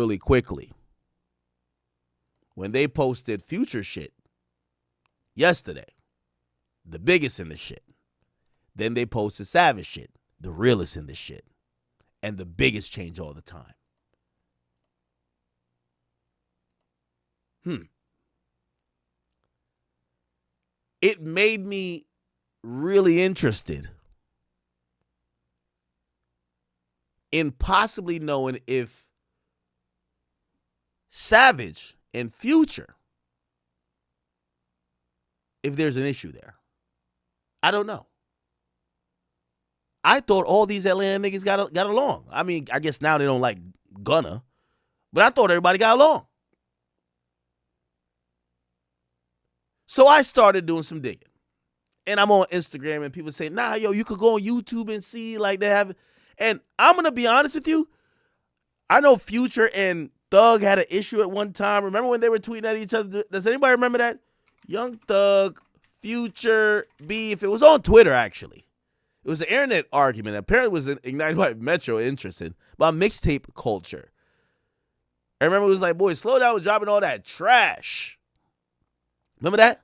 really quickly when they posted Future shit yesterday, the biggest in the shit. Then they posted Savage shit, the realest in the shit, and the biggest change all the time. It made me really interested in possibly knowing if Savage and Future, if there's an issue there. I don't know. I thought all these Atlanta niggas got along. I mean, I guess now they don't like Gunna, but I thought everybody got along. So I started doing some digging. And I'm on Instagram and people say, nah, yo, you could go on YouTube and see like they have. And I'm going to be honest with you. I know Future and Thug had an issue at one time. Remember when they were tweeting at each other? Does anybody remember that? Young Thug, Future, beef. It was on Twitter, actually. It was an internet argument. Apparently it was ignited by Metro, interesting, about mixtape culture. I remember it was like, boy, slow down with dropping all that trash. Remember that?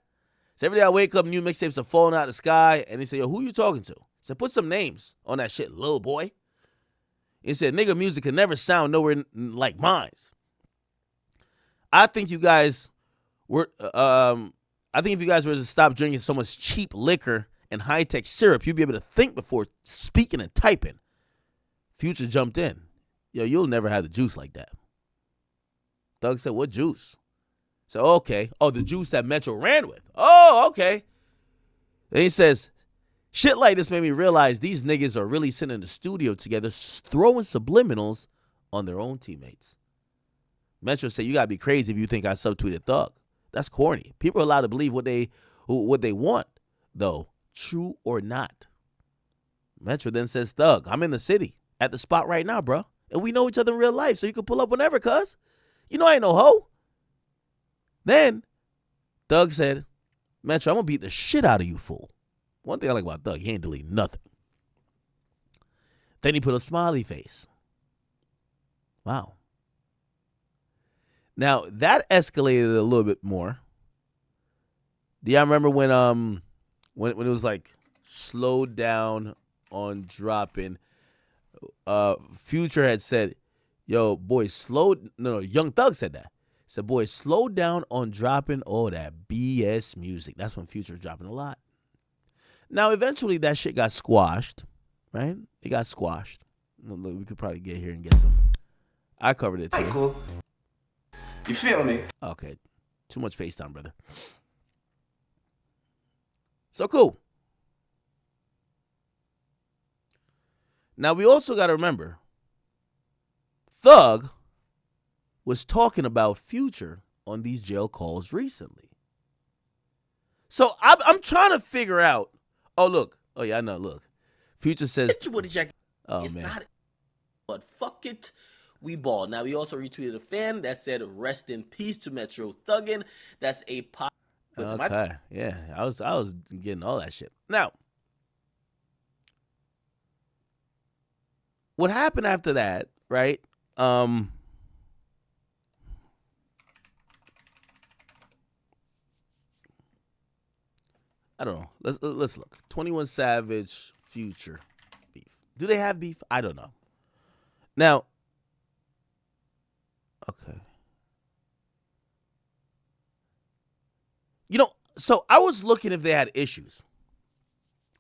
So every day I wake up, new mixtapes are falling out of the sky, and they say, yo, who you talking to? So put some names on that shit, little boy. He said, nigga music can never sound nowhere like mine's. I think you guys were, I think if you guys were to stop drinking so much cheap liquor and high-tech syrup, you'd be able to think before speaking and typing. Future jumped in. Yo, you'll never have the juice like that. Thug said, what juice? So, okay. Oh, the juice that Metro ran with. Oh, okay. Then he says, shit like this made me realize these niggas are really sitting in the studio together throwing subliminals on their own teammates. Metro said, you got to be crazy if you think I subtweeted Thug. That's corny. People are allowed to believe what they want, though, true or not. Metro then says, Thug, I'm in the city at the spot right now, bro. And we know each other in real life, so you can pull up whenever, cuz. You know I ain't no hoe. Then Thug said, Metro, I'm going to beat the shit out of you, fool. One thing I like about Thug, he ain't deleting nothing. Then he put a smiley face. Wow. Now, that escalated a little bit more. Do y'all remember when it was like slowed down on dropping? Future had said, yo, boy, Young Thug said that. Said, boy, slow down on dropping all that BS music. That's when Future was dropping a lot. Now, eventually that shit got squashed, right? It got squashed. We could probably get here and get some. I covered it too. Right, cool. You feel me? Okay. Too much FaceTime, brother. So cool. Now, we also got to remember, Thug was talking about Future on these jail calls recently. So I'm trying to figure out. Oh, look. Oh, yeah, I know. Look. Future says. Oh, it's man. Not, but fuck it. We ball. Now, we also retweeted a fan that said, rest in peace to Metro Thuggin. That's a pop. Okay. Yeah. I was getting all that shit. Now, what happened after that, right? I don't know. Let's look. 21 Savage, Future, beef. Do they have beef? I don't know. Now, okay. You know, so I was looking if they had issues.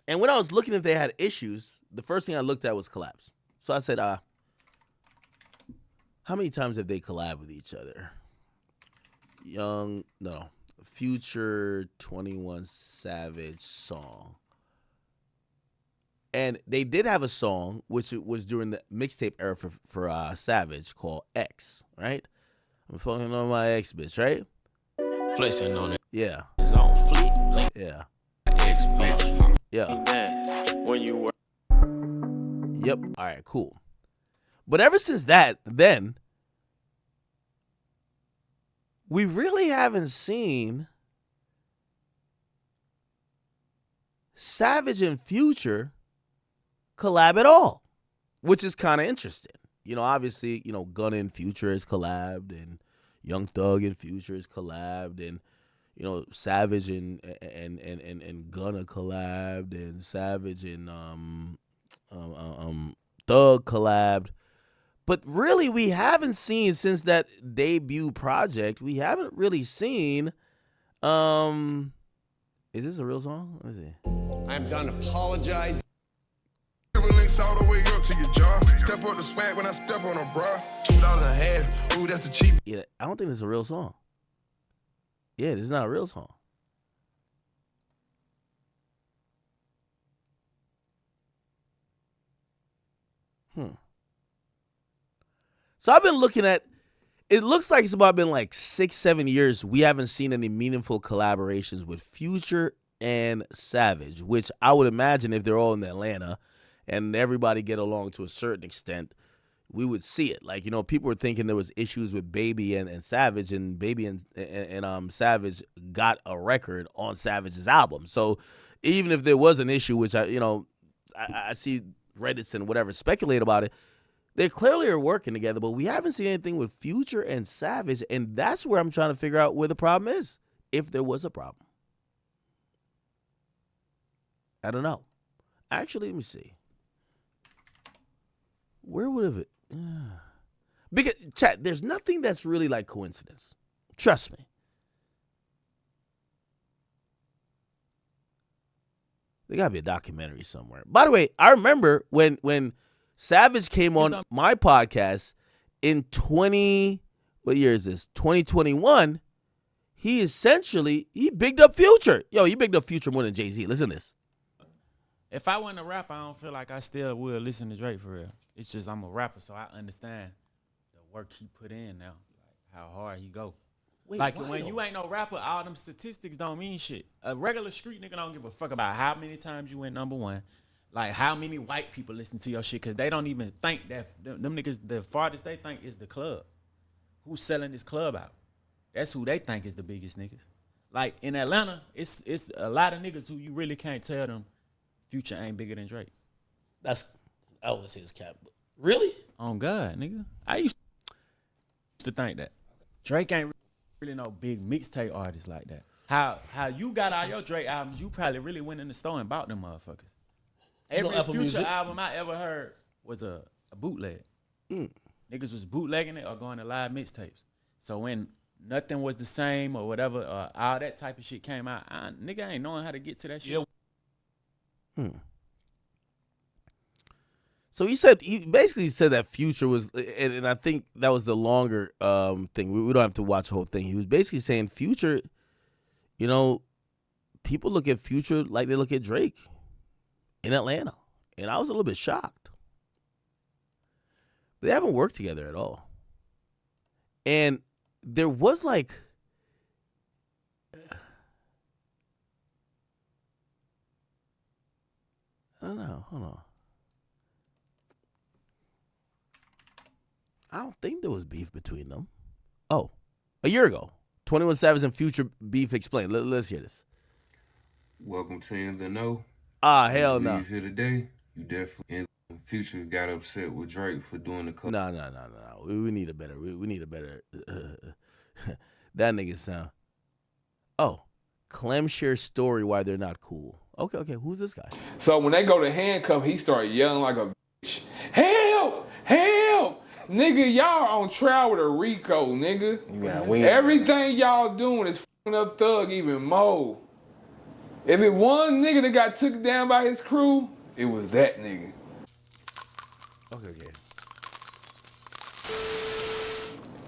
And when I was looking if they had issues, the first thing I looked at was collabs. So I said, how many times have they collabed with each other? Future 21 Savage song. And they did have a song, which was during the mixtape era for Savage, called X, right? I'm fucking on my ex bitch, right? Flexing on it. Yeah. His own fleet. Yeah. Ex bitch. Yeah. When you were. Yep. All right, cool. But ever since then, we really haven't seen Savage and Future collab at all, which is kind of interesting. obviously, Gunna and Future is collabed, and Young Thug and Future is collabed, and Savage and Gunna collabed, and Savage and Thug collabed. But really, we haven't seen, since that debut project, we haven't really seen. Is this a real song? Let me see. I'm done apologizing. Links all the way up to your jaw. Step up the swag when I step on a bra. $2.50. Ooh, that's the cheap. Yeah, I don't think this is a real song. Yeah, this is not a real song. So I've been looking at, it looks like it's about been like 6-7 years we haven't seen any meaningful collaborations with Future and Savage, which I would imagine if they're all in Atlanta and everybody get along to a certain extent, we would see it. Like, people were thinking there was issues with Baby and Savage, and Baby and Savage got a record on Savage's album. So even if there was an issue, which I see Reddits and whatever speculate about it, they clearly are working together, but we haven't seen anything with Future and Savage, and that's where I'm trying to figure out where the problem is, if there was a problem. I don't know. Actually, let me see. Where would have it? Because, chat, there's nothing that's really like coincidence. Trust me. There gotta be a documentary somewhere. By the way, I remember when Savage came on my podcast in 2021, he bigged up Future. Yo, he bigged up Future more than Jay-Z. Listen to this. If I wasn't a rapper, I don't feel like I still would listen to Drake for real. It's just I'm a rapper, so I understand the work he put in now, like how hard he go. Wait, like why when though? you ain't no rapper, all them statistics don't mean shit. A regular street nigga don't give a fuck about how many times you went #1. Like, how many white people listen to your shit, because they don't even think that them niggas, the farthest they think is the club. Who's selling this club out? That's who they think is the biggest niggas. Like, in Atlanta, it's a lot of niggas who you really can't tell them Future ain't bigger than Drake. I would say this cap. But really? On God, nigga. I used to think that. Drake ain't really no big mixtape artist like that. How you got all your Drake albums, you probably really went in the store and bought them motherfuckers. Every Apple Future Music? album I ever heard was a bootleg. Niggas was bootlegging it or going to live mixtapes. So when nothing was the same or whatever, or all that type of shit came out, nigga ain't knowing how to get to that shit. So he basically said that Future was, and I think that was the longer thing. We don't have to watch the whole thing. He was basically saying Future, people look at Future like they look at Drake in Atlanta. And I was a little bit shocked. But they haven't worked together at all. And there was like, I don't know, hold on. I don't think there was beef between them. Oh, a year ago. 21 Savage and Future beef explained. Let's hear this. Welcome to In the Know. Hell no. Here today, you definitely. And Future got upset with Drake for doing the. No. We need a better. We need a better. That nigga sound. Oh, Clem shares story why they're not cool. Okay. Who's this guy? So when they go to handcuff, he started yelling like a bitch. Help! Help! Nigga, y'all on trial with a Rico, nigga. Everything y'all doing is f***ing up Thug even more. If it one nigga that got took down by his crew, it was that nigga. Okay.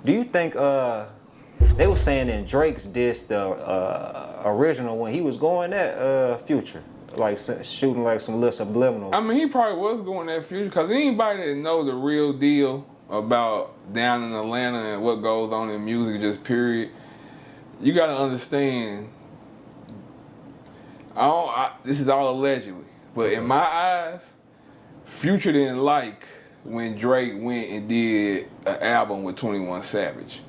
Do you think they were saying in Drake's diss the original when he was going at Future, like shooting like some little subliminals? I mean, he probably was going that Future, because anybody that knows the real deal about down in Atlanta and what goes on in music, just period, you gotta understand. This is all allegedly, but in my eyes, Future didn't like when Drake went and did an album with 21 Savage.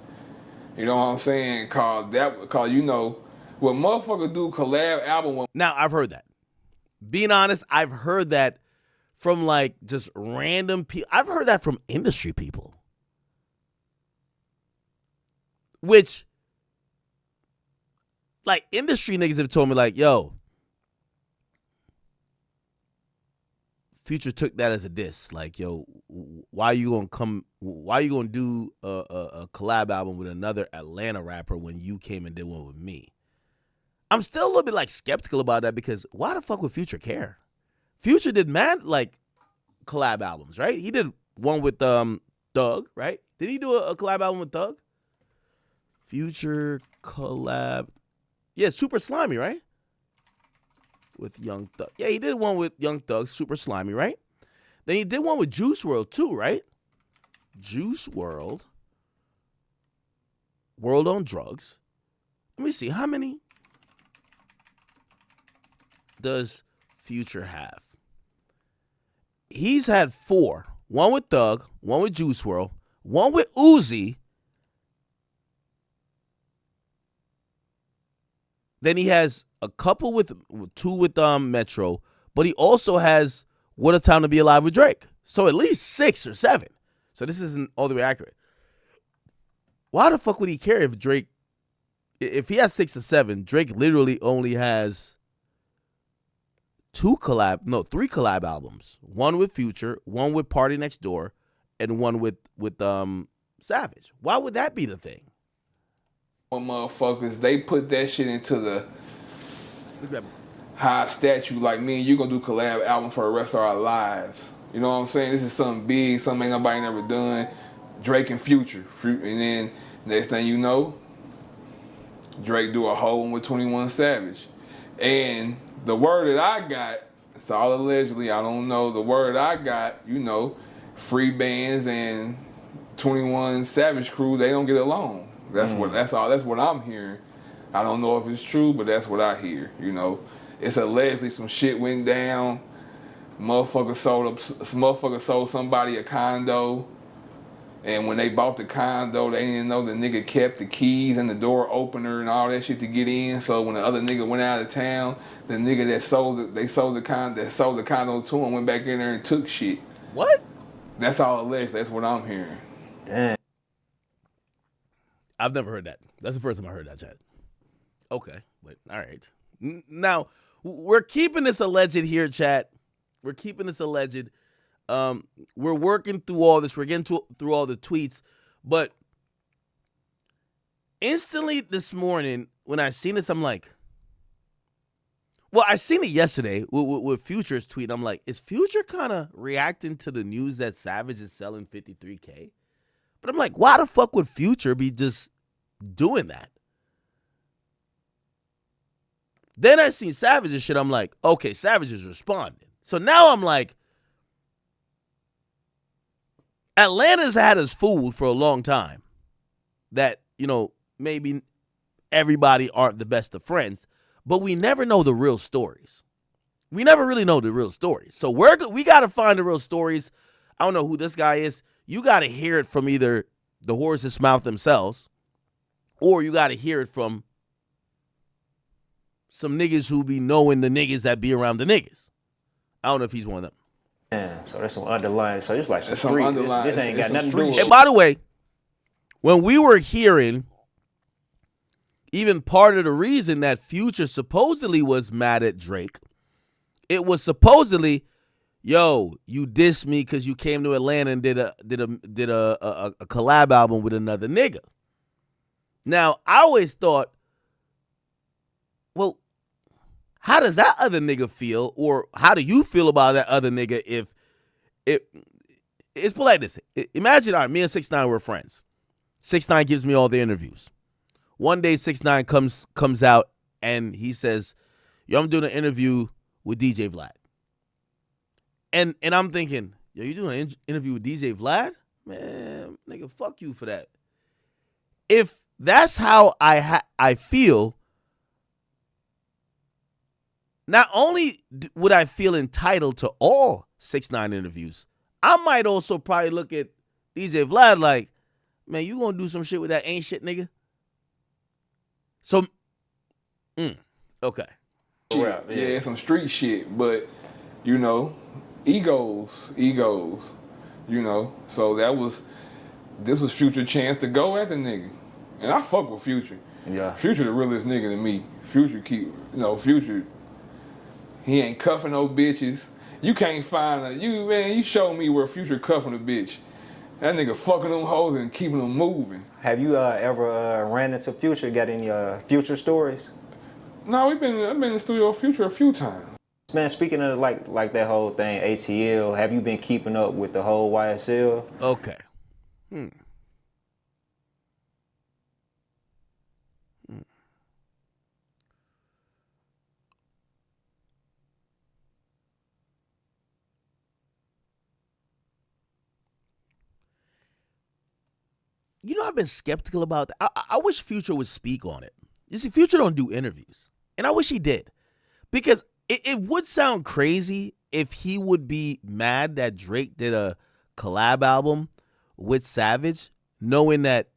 You know what I'm saying? Cause what motherfuckers do collab album with. Now I've heard that. Being honest, I've heard that from like just random people. I've heard that from industry people. Which, like, industry niggas have told me, like, yo, Future took that as a diss. Like, yo, why you gonna do a collab album with another Atlanta rapper when you came and did one with me? I'm still a little bit like skeptical about that because why the fuck would Future care? Future did mad like collab albums, right? He did one with Thug, right? Did he do a collab album with Thug? Future collab. Yeah, Super Slimy, right? With Young Thug. Yeah, he did one with Young Thug, Super Slimy, right? Then he did one with Juice WRLD too, right? Juice WRLD. World on Drugs. Let me see, how many does Future have? He's had 4. One with Thug, one with Juice WRLD, one with Uzi. Then he has a couple with 2 with Metro, but he also has What a Time to Be Alive with Drake. So at least 6 or 7. So this isn't all the way accurate. Why the fuck would he care if Drake, if he has 6 or 7, Drake literally only has 3 collab albums. One with Future, one with Party Next Door, and one with Savage. Why would that be the thing? Motherfuckers, they put that shit into the high statue. Like, me and you gonna do collab album for the rest of our lives. You know what I'm saying? This is something big, something ain't nobody never done. Drake and Future. And then next thing you know, Drake do a whole one with 21 Savage. And the word that I got, it's all allegedly, I don't know, the word I got, you know, Free Bands and 21 Savage crew, they don't get along. That's what I'm hearing. I don't know if it's true, but that's what I hear, you know. It's allegedly some shit went down. Motherfucker sold somebody a condo. And when they bought the condo, they didn't know the nigga kept the keys and the door opener and all that shit to get in. So when the other nigga went out of town, the nigga that sold the condo to him went back in there and took shit. What? That's all alleged. That's what I'm hearing. Damn. I've never heard that. That's the first time I heard that, Chad. Okay, but all right. Now, we're keeping this alleged here, chat. We're keeping this alleged. We're working through all this. We're getting through all the tweets. But instantly this morning, when I seen this, I'm like, well, I seen it yesterday with Future's tweet. I'm like, is Future kind of reacting to the news that Savage is selling 53K? But I'm like, why the fuck would Future be just doing that? Then I seen Savage's shit. I'm like, okay, Savage is responding. So now I'm like, Atlanta's had us fooled for a long time that, you know, maybe everybody aren't the best of friends, but we never know the real stories. We never really know the real stories. So we got to find the real stories. I don't know who this guy is. You got to hear it from either the horse's mouth themselves, or you got to hear it from some niggas who be knowing the niggas that be around the niggas. I don't know if he's one of them. Yeah, so that's some underlying. So it's like some That's some street. underlying- This ain't it's got some nothing to street do with shit. And by the way, when we were hearing, even part of the reason that Future supposedly was mad at Drake, it was supposedly, yo, you dissed me because you came to Atlanta and did a collab album with another nigga. Now, I always thought, well, how does that other nigga feel, or how do you feel about that other nigga if it's put like this. Imagine, all right, me and 6ix9ine were friends. 6ix9ine gives me all the interviews. One day 6ix9ine comes out and he says, yo, I'm doing an interview with DJ Vlad. And I'm thinking, yo, you doing an interview with DJ Vlad? Man, nigga, fuck you for that. If that's how I feel, not only would I feel entitled to all 6ix9ine interviews, I might also probably look at DJ Vlad like, man, you gonna do some shit with that ain't shit nigga? So, okay. Yeah, some street shit. But, you know, egos, you know. So this was Future chance to go at the nigga. And I fuck with Future. Yeah. Future the realest nigga to me. Future Future, he ain't cuffing no bitches. You can't find you show me where Future cuffing a bitch. That nigga fucking them hoes and keeping them moving. Have you ever ran into Future? Got any Future stories? No, I've been in the studio with Future a few times. Man, speaking of like that whole thing, ATL, have you been keeping up with the whole YSL? Okay. You know, I've been skeptical about that. I wish Future would speak on it. You see, Future don't do interviews. And I wish he did. Because it would sound crazy if he would be mad that Drake did a collab album with Savage, knowing that,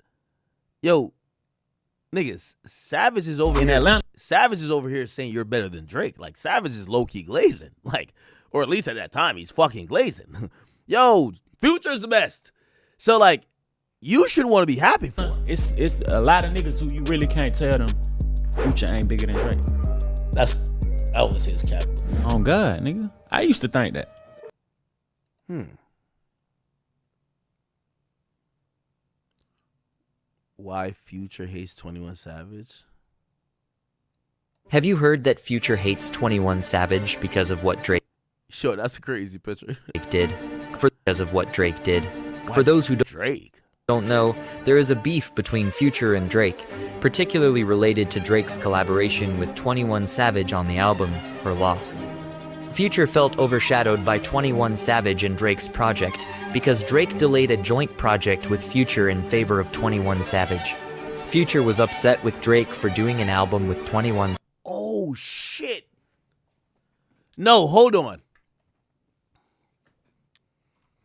yo, niggas, Savage is over In here. Atlanta. Savage is over here saying you're better than Drake. Like, Savage is low-key glazing. Like, or at least at that time, he's fucking glazing. Yo, Future's the best. So, like, you should want to be happy for him. It's a lot of niggas who you really can't tell them Future ain't bigger than Drake. I would say it's cap. Oh God, nigga. I used to think that. Why Future hates 21 Savage? Have you heard that Future hates 21 Savage because of what Drake Sure, that's a crazy picture. did? Because of what Drake did. For those who don't know, there is a beef between Future and Drake, particularly related to Drake's collaboration with 21 Savage on the album Her Loss. Future felt overshadowed by 21 Savage and Drake's project because Drake delayed a joint project with Future in favor of 21 Savage. Future was upset with Drake for doing an album with 21. Oh, shit. No, hold on.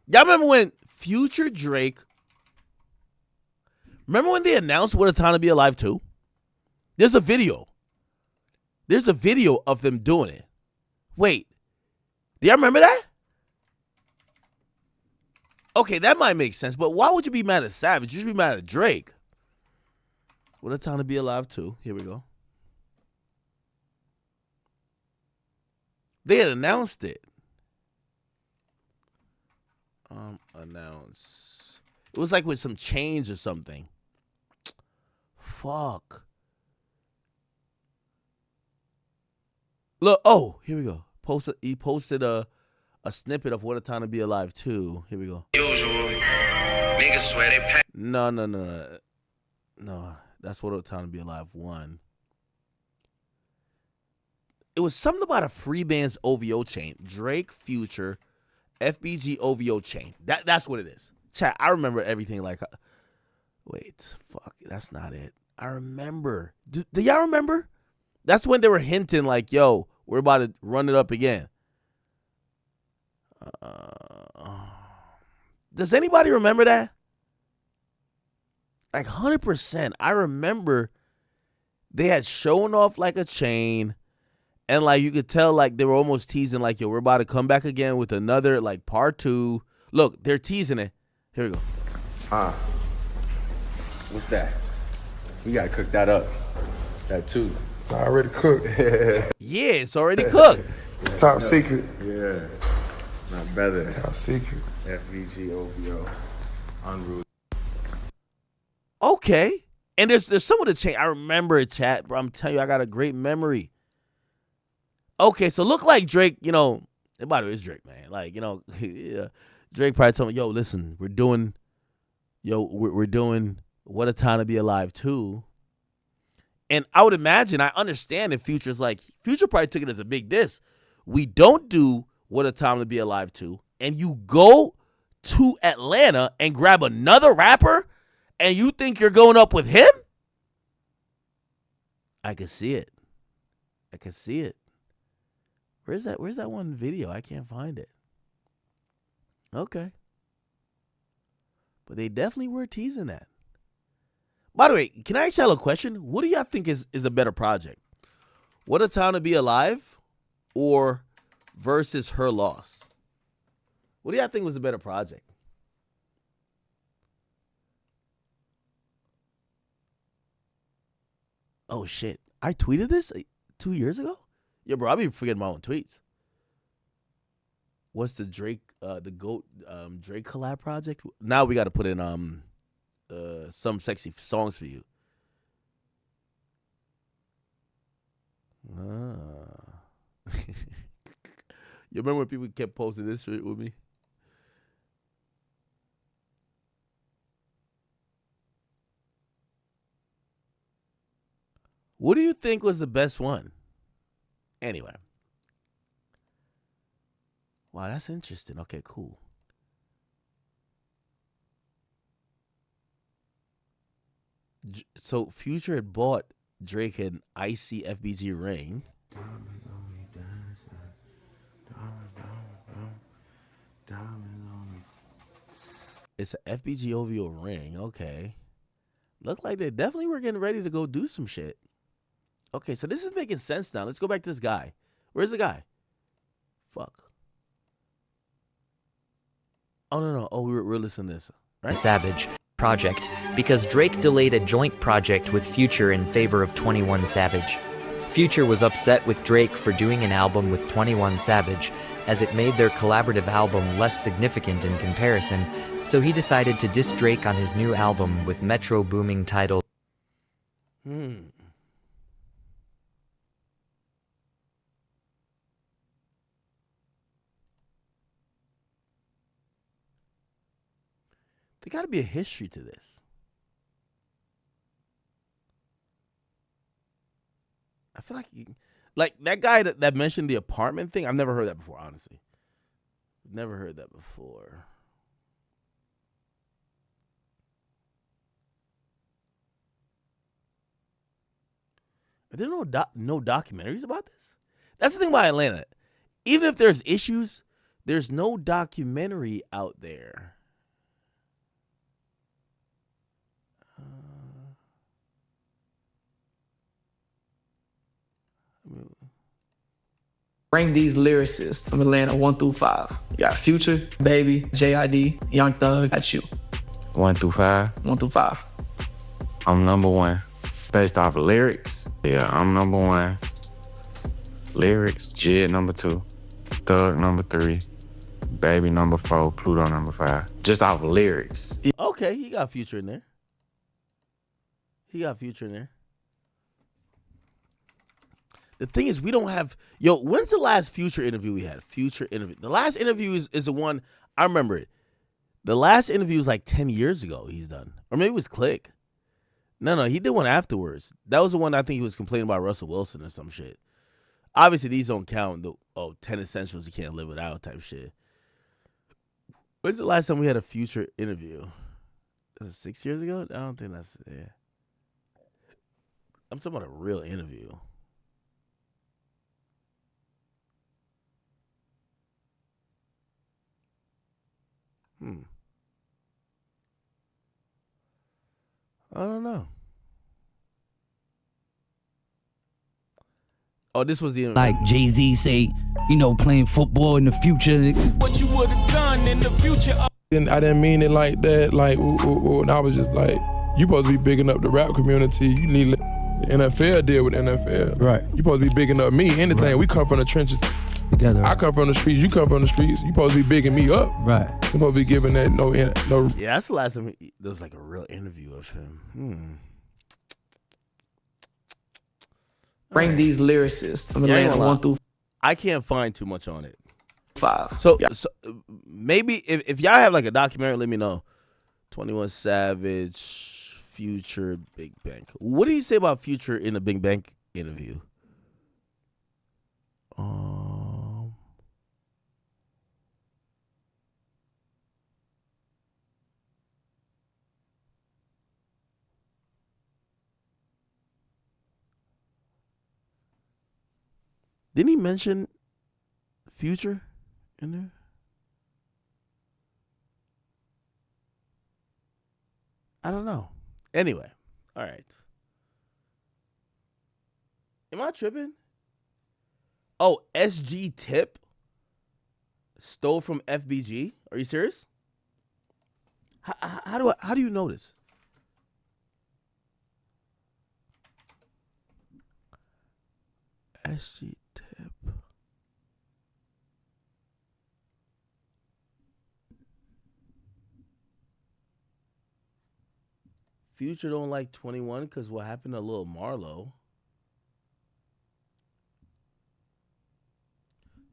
Y'all remember when Future Drake... Remember when they announced What a Time to Be Alive 2? There's a video. There's a video of them doing it. Wait. Do y'all remember that? Okay, that might make sense, but why would you be mad at Savage? You should be mad at Drake. What a Time to Be Alive 2. Here we go. They had announced it. Announce. It was like with some change or something. Fuck. Look, oh, here we go. He posted a snippet of What a Time to Be Alive 2. Here we go. Usual. Niggas swear they pack. No. No, that's What a Time to Be Alive 1. It was something about a free band's OVO chain. Drake, Future, FBG OVO chain. That's what it is. Chat, I remember everything like... Wait, fuck, that's not it. I remember. Do y'all remember? That's when they were hinting like, yo, we're about to run it up again. Does anybody remember that? Like 100%. I remember they had shown off like a chain, and like you could tell like they were almost teasing like, yo, we're about to come back again with another like part 2. Look, they're teasing it. Here we go. What's that? We gotta cook that up. That too. It's already cooked. Yeah, it's already cooked. Top secret. Yeah. My brother. Top secret. FVG OVO. Unruly. Okay. And there's some of the chain. I remember it, chat, bro. I'm telling you, I got a great memory. Okay, so look like Drake, you know, and by the way, it's Drake, man. Like, you know, yeah, Drake probably told me, yo, listen, we're doing What a Time to Be Alive 2. And I would imagine, I understand if Future's like, Future probably took it as a big diss. We don't do What a Time to Be Alive 2, and you go to Atlanta and grab another rapper, and you think you're going up with him? I can see it. I can see it. Where's that one video? I can't find it. Okay. But they definitely were teasing that. By the way, can I ask y'all a question? What do y'all think is a better project? What a Time to Be Alive or versus Her Loss? What do y'all think was a better project? Oh shit! I tweeted this 2 years ago. Yeah, bro, I be forgetting my own tweets. What's the Drake, the GOAT Drake collab project? Now we got to put in some sexy songs for you. You remember when people kept posting this shit with me? What do you think was the best one? Anyway. Wow, that's interesting. Okay, cool. So Future had bought Drake an icy FBG ring. It's an FBG OVO ring. Okay. Look like they definitely were getting ready to go do some shit. Okay, so this is making sense now. Let's go back to this guy. Where's the guy? Fuck. Oh, no. Oh, we're listening to this, right? Savage project because Drake delayed a joint project with Future in favor of 21 Savage. Future was upset with Drake for doing an album with 21 Savage, as it made their collaborative album less significant in comparison, so he decided to diss Drake on his new album with Metro Booming titled There got to be a history to this. I feel like that guy that mentioned the apartment thing. I've never heard that before, honestly. Never heard that before. Are there no documentaries about this? That's the thing about Atlanta. Even if there's issues, there's no documentary out there. Rank these lyricists from Atlanta 1 through 5. You got Future, Baby, JID, Young Thug. That's you. 1 through 5. 1 through 5. I'm number 1. Based off of lyrics, yeah, I'm number 1. Lyrics, Jid number 2. Thug number 3. Baby number 4. Pluto number 5. Just off of lyrics. Okay, he got Future in there. The thing is, we don't have... Yo, when's the last Future interview we had? Future interview. The last interview is the one... I remember it. The last interview was like 10 years ago he's done. Or maybe it was Click. No, he did one afterwards. That was the one I think he was complaining about Russell Wilson or some shit. Obviously, these don't count. 10 essentials you can't live without type shit. When's the last time we had a Future interview? Was it 6 years ago? I don't think that's... Yeah. I'm talking about a real interview. I don't know. Oh, this was the... Like Jay-Z say, playing football in the future. What you would have done in the future. I didn't mean it like that. Like, and I was just like, you supposed to be bigging up the rap community. You need to let the NFL deal with the NFL. Right. You supposed to be bigging up me. Anything. Right. We come from the trenches together. I come from the streets. You come from the streets. You supposed to be bigging me up. Right. You supposed to be giving that no. Yeah, that's the last time there was like a real interview of him. Rank these lyricists from Atlanta 1 through 5. I can't find too much on it. 5. So maybe if y'all have like a documentary, let me know. 21 Savage, Future, Big Bank. What did he say about Future in the Big Bank interview? Didn't he mention Future in there? I don't know. Anyway, all right. Am I tripping? Oh, SG Tip? Stole from FBG? Are you serious? How do you know this? SG tip. Future don't like 21 because what happened to Lil Marlo?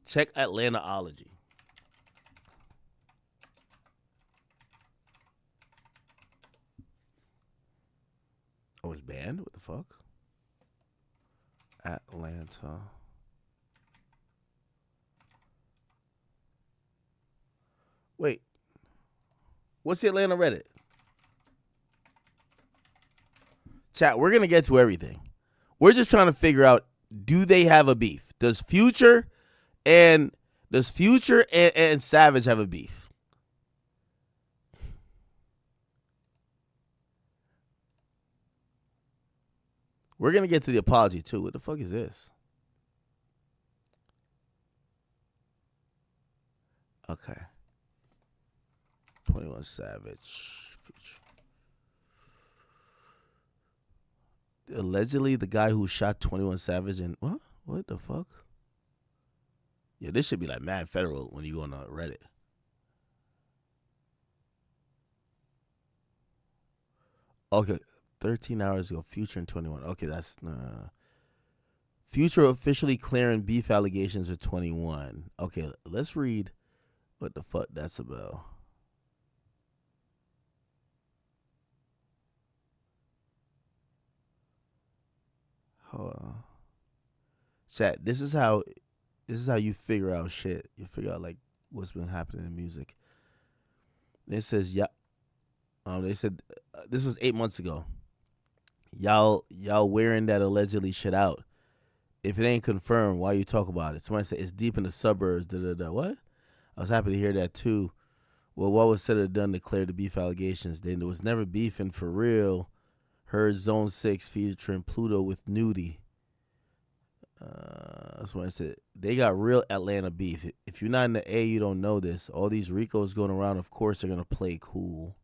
Check Atlantaology. Oh, it's banned? What the fuck? Atlanta. Wait. What's the Atlanta Reddit? Chat, we're going to get to everything. We're just trying to figure out, do they have a beef? Does Future and Savage have a beef? We're going to get to the apology, too. What the fuck is this? Okay. 21 Savage. Future. Allegedly, the guy who shot 21 Savage and... What? What the fuck? Yeah, this should be like mad federal when you go on Reddit. Okay. 13 hours ago, Future and 21. Okay, that's Future officially clearing beef allegations with 21. Okay, let's read what the fuck that's about. Hold on. Chat, this is how you figure out shit. You figure out like what's been happening in music. It says they said this was 8 months ago. Y'all wearing that allegedly shit out. If it ain't confirmed, why you talk about it? Somebody said it's deep in the suburbs. What? I was happy to hear that too. Well, what was said or done to clear the beef allegations? Then there was never beefing for real. Heard Zone 6 featuring Pluto with Nudie. That's what I said. They got real Atlanta beef. If you're not in the A, you don't know this. All these Ricos going around, of course, they're going to play cool.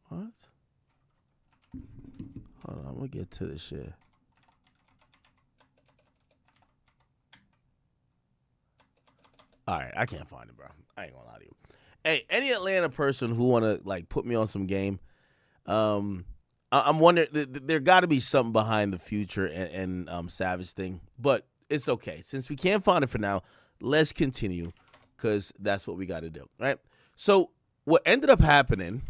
What? Hold on, I'm going to get to this shit. All right, I can't find it, bro. I ain't going to lie to you. Hey, any Atlanta person who want to like put me on some game, I'm wondering, there got to be something behind the Future and Savage thing, but it's okay. Since we can't find it for now, let's continue because that's what we got to do, right? So what ended up happening,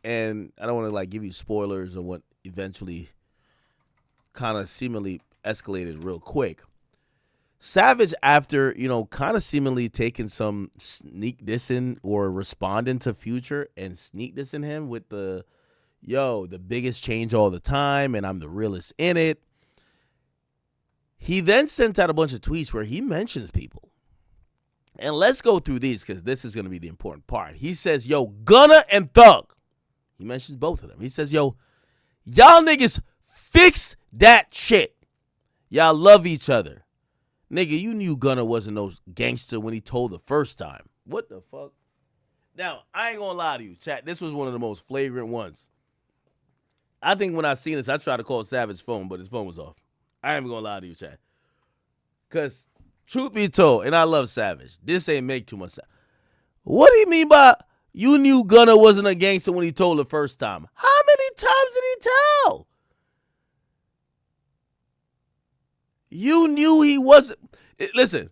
and I don't want to like give you spoilers of what eventually kind of seemingly escalated real quick. Savage, after, kind of seemingly taking some sneak dissing or responding to Future and sneak dissing him with the biggest change all the time and I'm the realest in it. He then sent out a bunch of tweets where he mentions people. And let's go through these because this is going to be the important part. He says, yo, Gunna and Thug. He mentions both of them. He says, yo, y'all niggas fix that shit. Y'all love each other. Nigga, you knew Gunna wasn't no gangster when he told the first time. What the fuck? Now, I ain't gonna lie to you, chat. This was one of the most flagrant ones. I think when I seen this, I tried to call Savage's phone, but his phone was off. I ain't gonna lie to you, chat. Because, truth be told, and I love Savage, this ain't make too much sense. What do you mean by you knew Gunna wasn't a gangster when he told the first time? How many times did he tell? You knew he wasn't. Listen,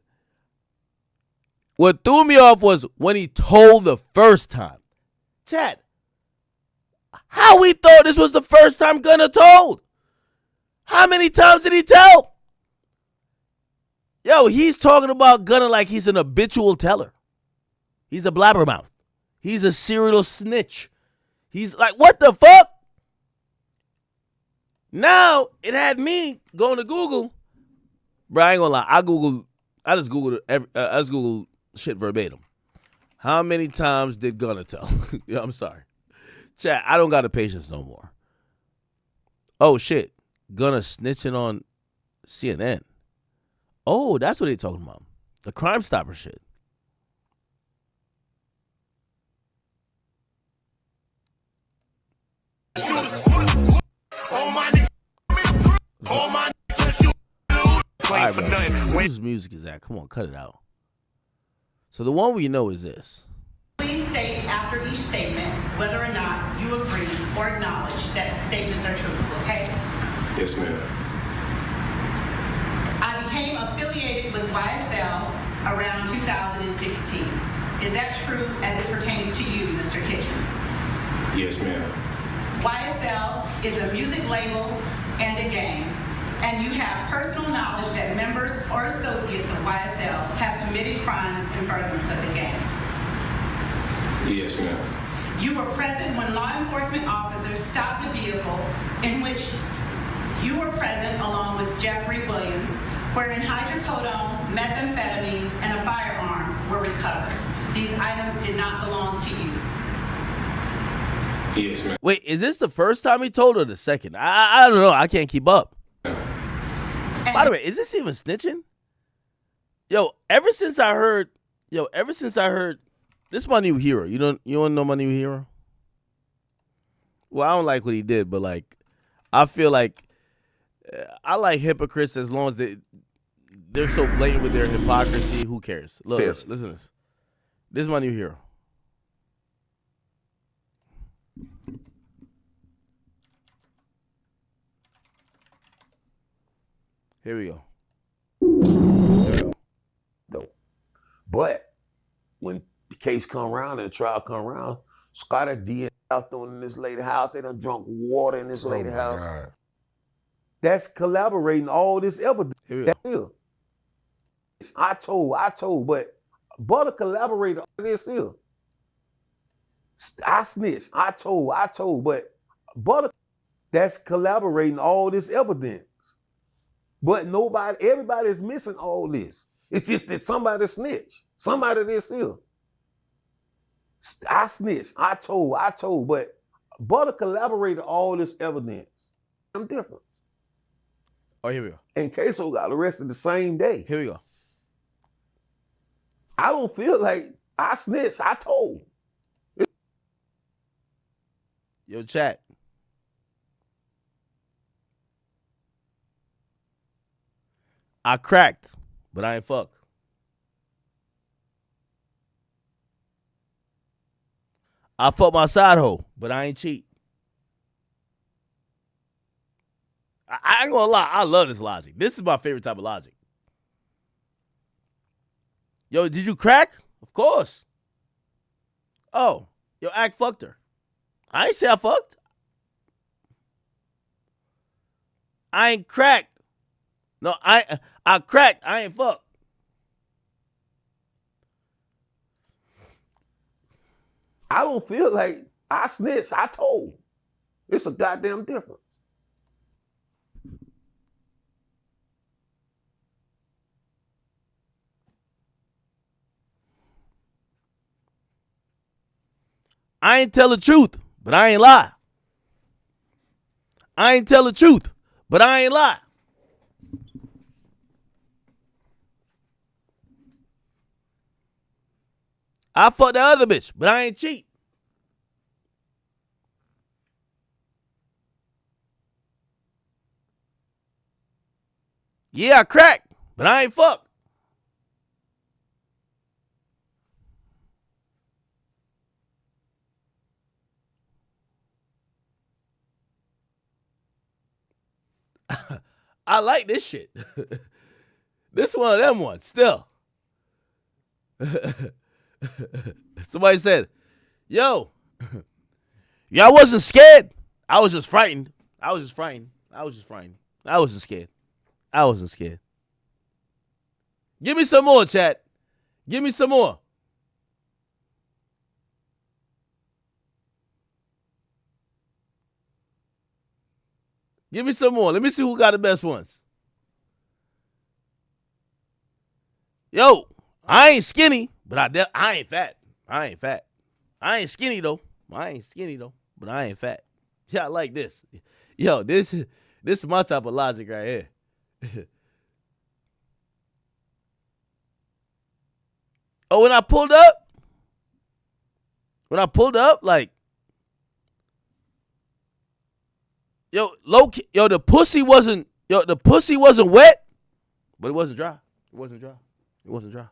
what threw me off was when he told the first time. Chat, how we thought this was the first time Gunna told? How many times did he tell? Yo, he's talking about Gunna like he's an habitual teller. He's a blabbermouth. He's a serial snitch. He's like, what the fuck? Now, it had me going to Google. Bro, I ain't gonna lie. I just Googled shit verbatim. How many times did Gunna tell? Yeah, I'm sorry. Chat, I don't got the patience no more. Oh shit, Gunna snitching on CNN. Oh, that's what they talking about. The Crime Stopper shit. Alright, bro. Whose music is that? Come on, cut it out. So the one we know is this. Please state after each statement whether or not you agree or acknowledge that the statements are true, okay? Yes, ma'am. I became affiliated with YSL around 2016. Is that true as it pertains to you, Mr. Kitchens? Yes, ma'am. YSL is a music label and a gang, and you have personal knowledge that members or associates of YSL have committed crimes in furtherance of the gang. Yes, ma'am. You were present when law enforcement officers stopped a vehicle in which you were present along with Jeffrey Williams, wherein hydrocodone, methamphetamines, and a firearm were recovered. These items did not belong to you. Yes, ma'am. Wait, is this the first time he told or the second? I don't know. I can't keep up. By the way, is this even snitching? Yo, ever since I heard, this is my new hero. You don't know my new hero? Well, I don't like what he did, but like, I feel like I like hypocrites as long as they're so blatant with their hypocrisy. Who cares? Look, listen to this. This is my new hero. Here we go. No. But when the case come around and the trial come around, Scotty D out there in this lady house. They done drunk water in this lady house. God. That's collaborating all this evidence. Here we go. I told, but Butter collaborated on this here. I snitched. I told, but Butter, that's collaborating all this evidence. But everybody is missing all this. It's just that somebody snitched. Somebody this here. I snitched. I told, but Butter collaborated all this evidence. I'm different. Oh, here we go. And Queso got arrested the same day. Here we go. I don't feel like I snitched. I told. Yo, chat. I cracked, but I ain't fuck. I fucked my side hoe, but I ain't cheat. I ain't gonna lie, I love this logic. This is my favorite type of logic. Yo, did you crack? Of course. Oh, yo, Act fucked her. I ain't say I fucked. I ain't cracked. No, I cracked. I ain't fucked. I don't feel like I snitched. I told. It's a goddamn difference. I ain't tell the truth, but I ain't lie. I ain't tell the truth, but I ain't lie. I fucked the other bitch, but I ain't cheat. Yeah, I cracked, but I ain't fucked. I like this shit. This one of them ones, still. Somebody said, yo, y'all wasn't scared. I was just frightened. I wasn't scared. I wasn't scared. Give me some more, chat. Give me some more. Give me some more. Let me see who got the best ones. Yo, I ain't skinny, but I ain't fat. I ain't fat. I ain't skinny though, but I ain't fat. Yeah, I like this. Yo, this is my type of logic right here. Oh, when I pulled up, like, yo, the pussy wasn't wet, but it wasn't dry. It wasn't dry. It wasn't dry.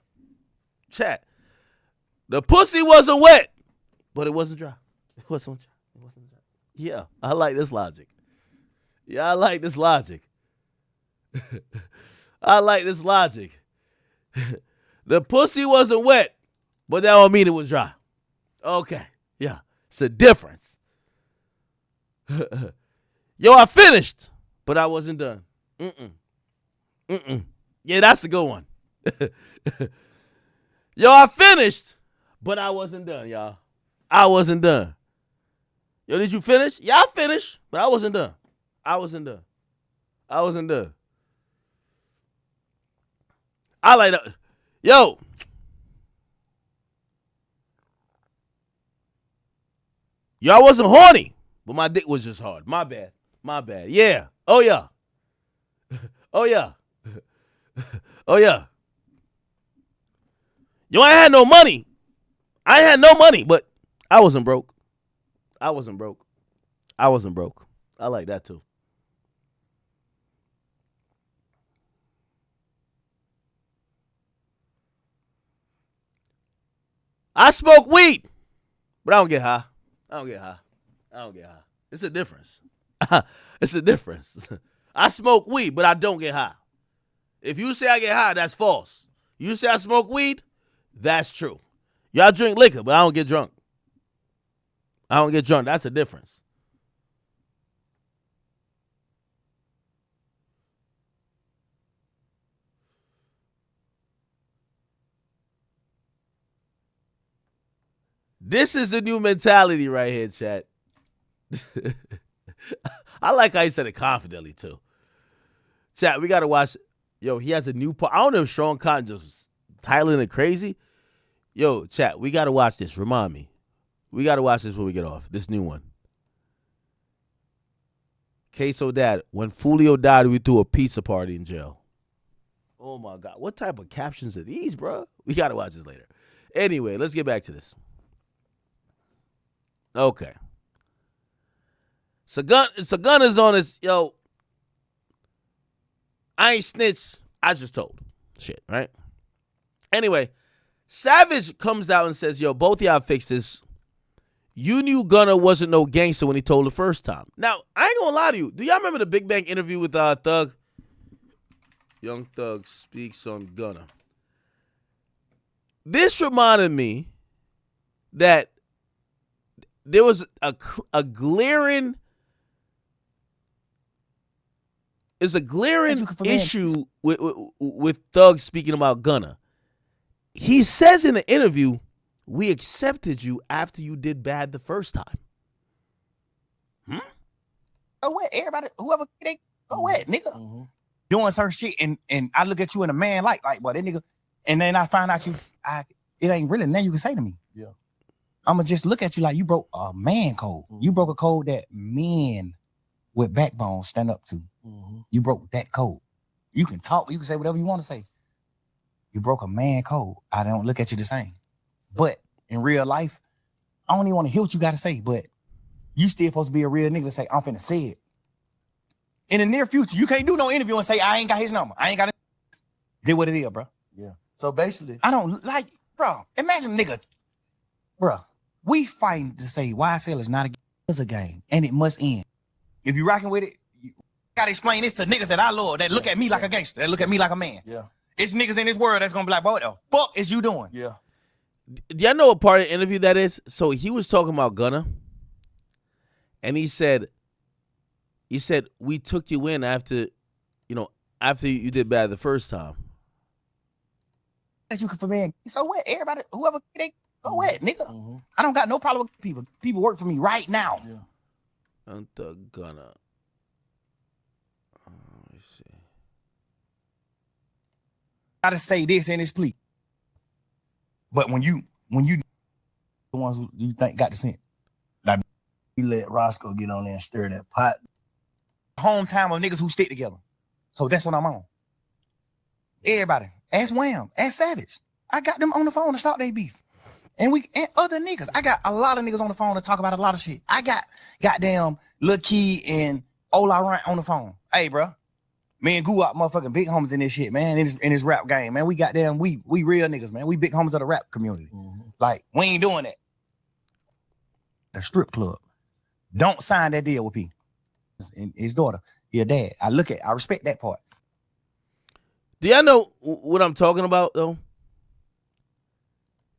Chat. The pussy wasn't wet, but it wasn't dry. It wasn't dry. It wasn't dry. Yeah, I like this logic. Yeah, I like this logic. I like this logic. The pussy wasn't wet, but that don't mean it was dry. Okay, yeah, it's a difference. Yo, I finished, but I wasn't done. Yeah, that's a good one. Yo, I finished, but I wasn't done, y'all. I wasn't done. Yo, did you finish? Yeah, I finished, but I wasn't done. I wasn't done. I wasn't done. I like that. Yo. Yo, I wasn't horny, but my dick was just hard. My bad. My bad. Yeah. Oh, yeah. Oh, yeah. Oh, yeah. Yo, I had no money. I had no money, but I wasn't broke. I wasn't broke. I wasn't broke. I like that too. I smoke weed, but I don't get high. I don't get high. I don't get high. It's a difference. It's a difference. I smoke weed, but I don't get high. If you say I get high, that's false. You say I smoke weed, that's true. Y'all drink liquor, but I don't get drunk. I don't get drunk. That's the difference. This is a new mentality right here, chat. I like how he said it confidently, too. Chat, we got to watch. Yo, he has a new part. I don't know if Sean Cotton just was titling it crazy. Yo, chat, we got to watch this. Remind me. We got to watch this when we get off. This new one. Queso Dad, when Fulio died, we threw a pizza party in jail. Oh, my God. What type of captions are these, bro? We got to watch this later. Anyway, let's get back to this. Okay. So gun is on his, yo, I ain't snitch. I just told. Shit, right? Anyway, Savage comes out and says, yo, both y'all fix this. You knew Gunna wasn't no gangster when he told the first time. Now, I ain't gonna lie to you. Do y'all remember the Big Bang interview with Thug? Young Thug speaks on Gunna. This reminded me that there was a glaring issue with Thug speaking about Gunna. He says in the interview, we accepted you after you did bad the first time. Oh, what? Everybody, whoever they go what, nigga. Doing certain shit, and I look at you in a man like, boy, that nigga, and then I find out it ain't really nothing you can say to me. Yeah. I'ma just look at you like you broke a man code. You broke a code that men with backbone stand up to. You broke that code. You can talk, you can say whatever you want to say. You broke a man code. I don't look at you the same. But in real life, I don't even want to hear what you got to say, but you still supposed to be a real nigga to say, I'm finna say it. In the near future, you can't do no interview and say, I ain't got his number. I ain't got it. Did what it is, bro. Yeah. So basically, I don't like, bro, imagine nigga, bro, we fighting to say YSL is not a game and it must end. If you rocking with it, you gotta explain this to niggas that I love, that look at me like a gangster, that look at me like a man. Yeah. It's niggas in this world that's gonna be like, what the fuck is you doing? Yeah. Do y'all know what part of the interview that is? So he was talking about Gunna, and he said, we took you in after you did bad the first time. That you can for man. So what? Everybody, whoever they go what, nigga. I don't got no problem with people. People work for me right now. Yeah. And the Gunna. Let me see. Gotta say this in this plea. But when you the ones who you think got the scent, he let Roscoe get on there and stir that pot. Hometown of niggas who stick together. So that's what I'm on. Everybody. Ask Wham. Ask Savage. I got them on the phone to stop their beef. And other niggas. I got a lot of niggas on the phone to talk about a lot of shit. I got goddamn Lil Key and Ola Rant on the phone. Hey, bro. Me and Goo out motherfucking big homies in this shit, man. In this rap game, man. We goddamn, we real niggas, man. We big homies of the rap community. Like, we ain't doing that. The strip club. Don't sign that deal with P. And his daughter, your dad. I respect that part. Do y'all know what I'm talking about, though?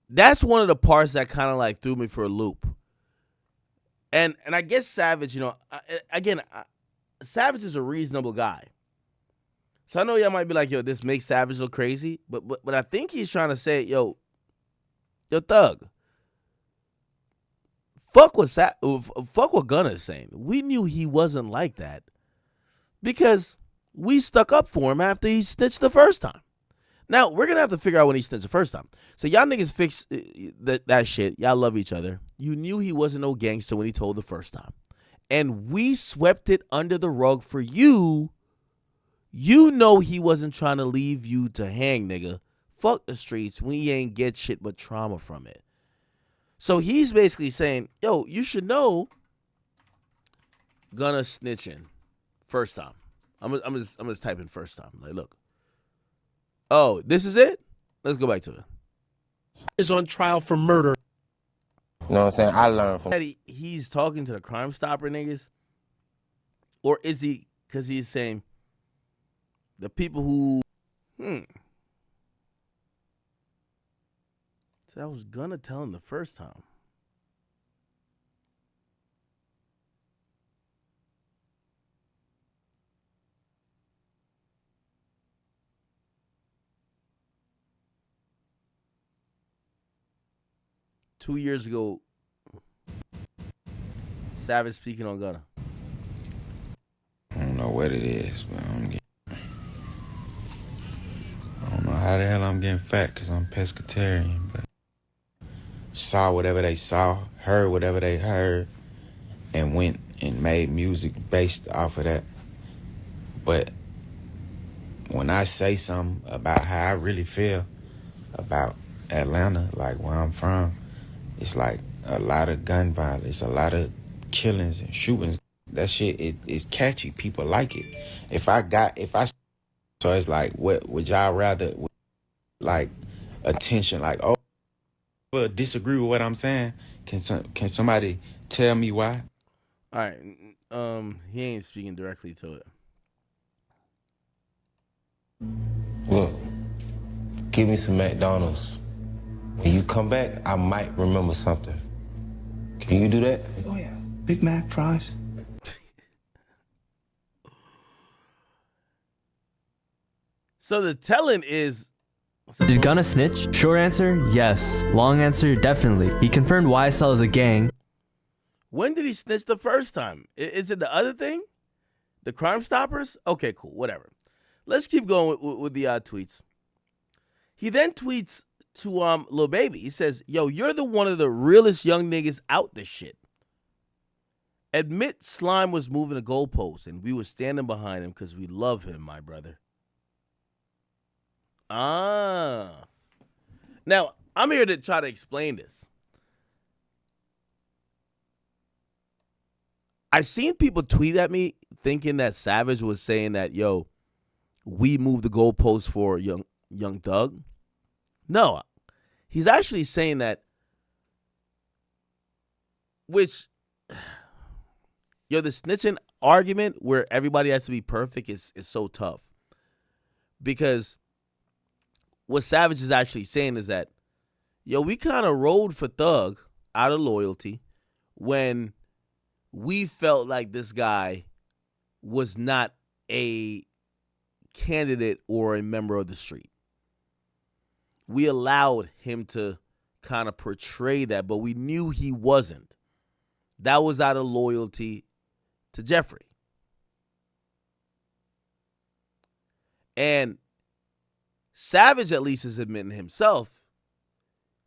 That's one of the parts that kind of like threw me for a loop. And I guess Savage, Savage is a reasonable guy. So I know y'all might be like, yo, this makes Savage look crazy. But I think he's trying to say, yo, Thug. Fuck what Gunna's saying. We knew he wasn't like that because we stuck up for him after he snitched the first time. Now, we're going to have to figure out when he snitched the first time. So y'all niggas fix that shit. Y'all love each other. You knew he wasn't no gangster when he told the first time. And we swept it under the rug for you. You know he wasn't trying to leave you to hang, nigga. Fuck the streets. We ain't get shit but trauma from it. So he's basically saying, yo, you should know Gunna snitching first time. I'm just typing first time. Like, look. Oh, this is it? Let's go back to it. Is on trial for murder. You know what I'm saying? I learned from that he's talking to the Crime Stopper niggas? Or is he, because he's saying the people who, So I was gonna tell him the first time. Two years ago, Savage speaking on Gunna. I don't know what it is, but I don't know how the hell I'm getting fat because I'm pescatarian, but saw whatever they saw, heard whatever they heard, and went and made music based off of that. But when I say something about how I really feel about Atlanta, like where I'm from, it's like a lot of gun violence, a lot of killings and shootings. That shit, it's catchy. People like it. So it's like, what would y'all rather, like, attention, like, oh, well, disagree with what I'm saying? Can somebody tell me why? All right, he ain't speaking directly to it. Look, give me some McDonald's. When you come back, I might remember something. Can you do that? Oh yeah, Big Mac, fries. So the telling is... Did Gunna snitch? Short answer, yes. Long answer, definitely. He confirmed YSL is a gang. When did he snitch the first time? Is it the other thing? The Crime Stoppers? Okay, cool, whatever. Let's keep going with the tweets. He then tweets to Lil Baby. He says, yo, you're the one of the realest young niggas out this shit. Admit Slime was moving the goalposts and we were standing behind him because we love him, my brother. Ah. Now, I'm here to try to explain this. I've seen people tweet at me thinking that Savage was saying that, yo, we moved the goalposts for Young Thug. No. He's actually saying that, which, yo, the snitching argument where everybody has to be perfect is so tough. Because what Savage is actually saying is that, yo, we kind of rode for Thug out of loyalty when we felt like this guy was not a candidate or a member of the street. We allowed him to kind of portray that, but we knew he wasn't. That was out of loyalty to Jeffrey. And Savage at least is admitting himself,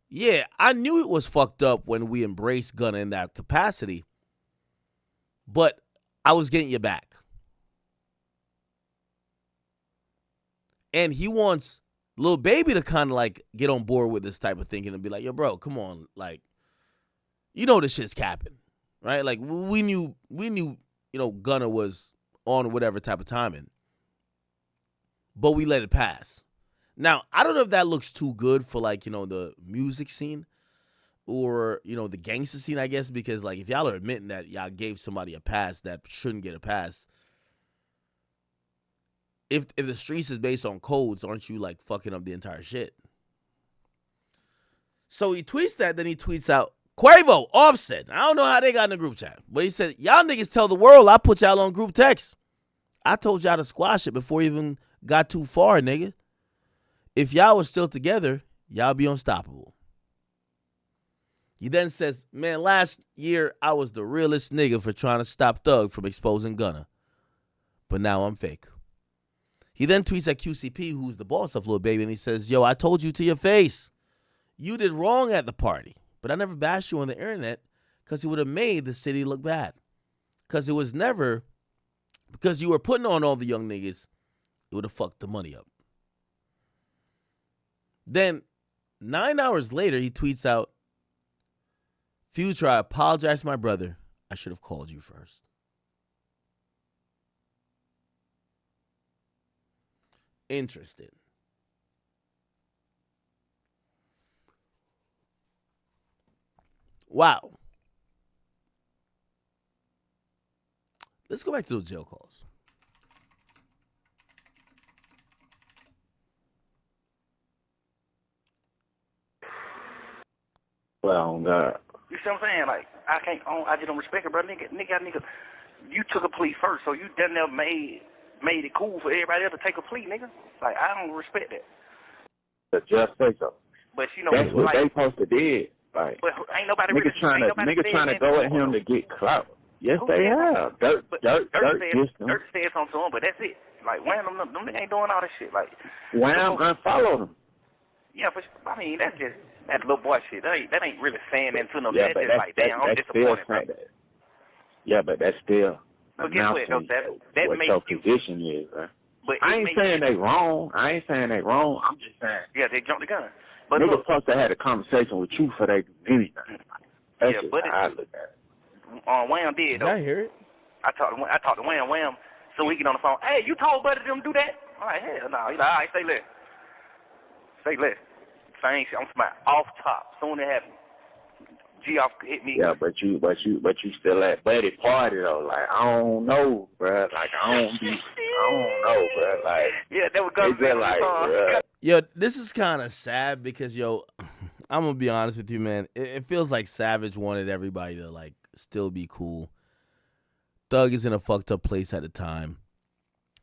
yeah, I knew it was fucked up when we embraced Gunna in that capacity, but I was getting you back. And he wants Lil Baby to kind of like get on board with this type of thinking and be like, yo, bro, come on. Like, you know this shit's capping, right? Like, we knew, Gunna was on whatever type of timing. But we let it pass. Now, I don't know if that looks too good for, like, the music scene or, the gangster scene, I guess, because, like, if y'all are admitting that y'all gave somebody a pass that shouldn't get a pass, if the streets is based on codes, aren't you, like, fucking up the entire shit? So he tweets that, then he tweets out, Quavo, Offset. I don't know how they got in the group chat, but he said, y'all niggas tell the world I put y'all on group text. I told y'all to squash it before you even got too far, nigga. If y'all was still together, y'all be unstoppable. He then says, man, last year I was the realest nigga for trying to stop Thug from exposing Gunna. But now I'm fake. He then tweets at QCP, who's the boss of Lil Baby, and he says, yo, I told you to your face. You did wrong at the party, but I never bashed you on the internet because it would have made the city look bad. Because it was never, because you were putting on all the young niggas, it would have fucked the money up. Then 9 hours later, he tweets out, Future, I apologize to my brother. I should have called you first. Interesting. Wow. Let's go back to those jail calls. Well, God. You see what I'm saying? Like, I just don't respect it, bro. Nigga, you took a plea first, so you done never made it cool for everybody else to take a plea, nigga. Like, I don't respect that. The judge say so. But you know, that's what like, they supposed to did. Like, but ain't nobody niggas trying to go at him to get clout. Yes, they have. Dirt said something to him, but that's it. Like, Wham, them niggas ain't doing all this shit. Like, Wham unfollowed him. Yeah, but I mean, that's just that little boy shit. That ain't really saying that to no. Yeah, That's just like, damn, I'm disappointed, bro. Yeah, but that's still But guess what? That what makes your you. position is, right? But I ain't saying they wrong. I'm just saying. Yeah, they jumped the gun. But Niggas look, supposed to have a conversation with you for they do anything. That's yeah, just but how I look at it. Wham did though. Did I hear it? I talked to Wham, so we get on the phone. Hey, you told Buddy them do that? I'm like, hell no. He's like, all right, say less. Say less. Same shit. I'm smiling off top. Soon it happened. G off hit me. Yeah, but you still at Buddy party though. Like, I don't know, bruh. Like, I don't know, bruh. Like, yeah, that was good. Like, bruh. Yo, this is kind of sad because, yo, I'm going to be honest with you, man. It feels like Savage wanted everybody to, like, still be cool. Thug is in a fucked up place at the time.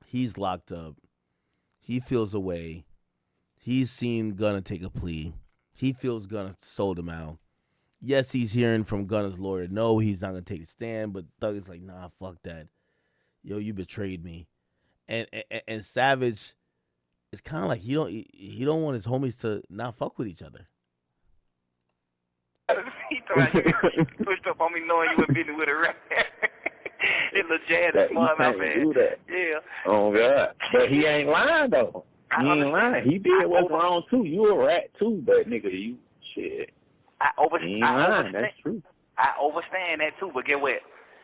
He's locked up. He feels away. He's seen Gunna take a plea. He feels Gunna sold him out. Yes, he's hearing from Gunna's lawyer, no, he's not going to take a stand, but Thug is like, nah, fuck that. Yo, you betrayed me. And Savage is kind of like he don't want his homies to not fuck with each other. He thought you pushed up on me knowing you were business with a rat. It little jazz smart mouth man. Yeah. Oh God. But he ain't lying though. He ain't lying. He did what's wrong too. You a rat too, but nigga, you shit. He ain't lying. That's true. I understand that too, but get what?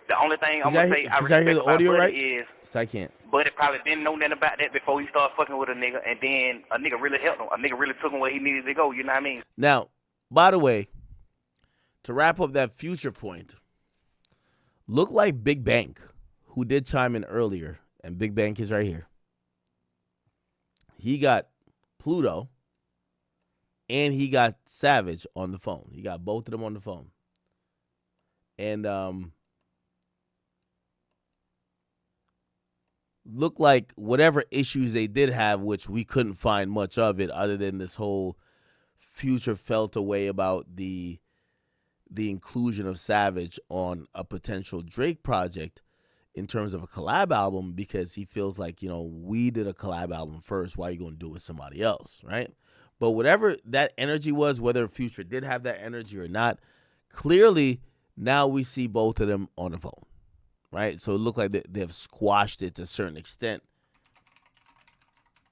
The only thing I'm Did gonna say I I hear respect the about audio Buddy right? is I can't. Buddy probably didn't know nothing about that before he started fucking with a nigga, and then a nigga really helped him. A nigga really took him where he needed to go. You know what I mean? Now, by the way, to wrap up that Future point, look like Big Bank, who did chime in earlier, and Big Bank is right here. He got Pluto and he got Savage on the phone. He got both of them on the phone. And look like whatever issues they did have, which we couldn't find much of it other than this whole Future felt a way about the inclusion of Savage on a potential Drake project in terms of a collab album, because he feels like, we did a collab album first. Why are you going to do it with somebody else, right? But whatever that energy was, whether Future did have that energy or not, clearly now we see both of them on the phone, right? So it looked like they've squashed it to a certain extent.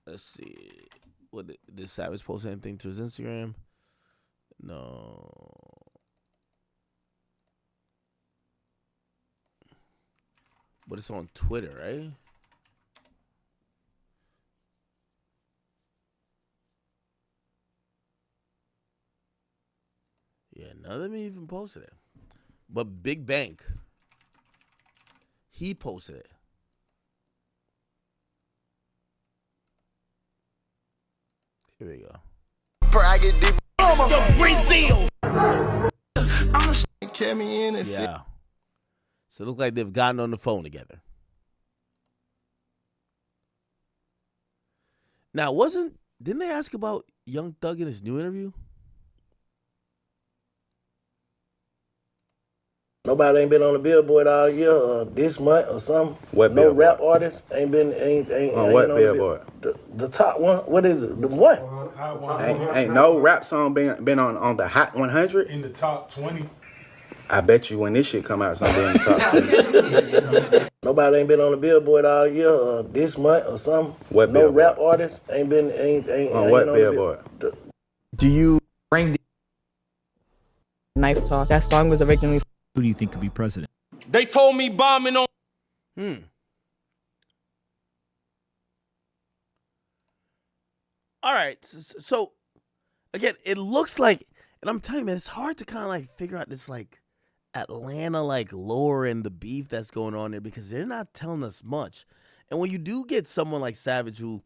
Let's see. What did Savage post anything to his Instagram? No. But it's on Twitter, right? Yeah, none of them even posted it. But Big Bank, he posted it. Here we go. Brazil. Yeah. So it looks like they've gotten on the phone together. Now, didn't they ask about Young Thug in his new interview? Nobody ain't been on the Billboard all year, this month or something. What no Billboard? rap artists ain't On what on Billboard? The top one. What is it? The one. Ain't no rap song been on the Hot 100? In the top 20. I bet you when this shit come out, it's gonna be in the top 10. Nobody ain't been on the Billboard all year, this month or something. What no Billboard? rap artists ain't On what Billboard? Do you bring Knife Talk? That song was originally. Who do you think could be president? They told me bombing on. All right. So again, it looks like, and I'm telling you, man, it's hard to kind of like figure out this like Atlanta like lore and the beef that's going on there because they're not telling us much. And when you do get someone like Savage who,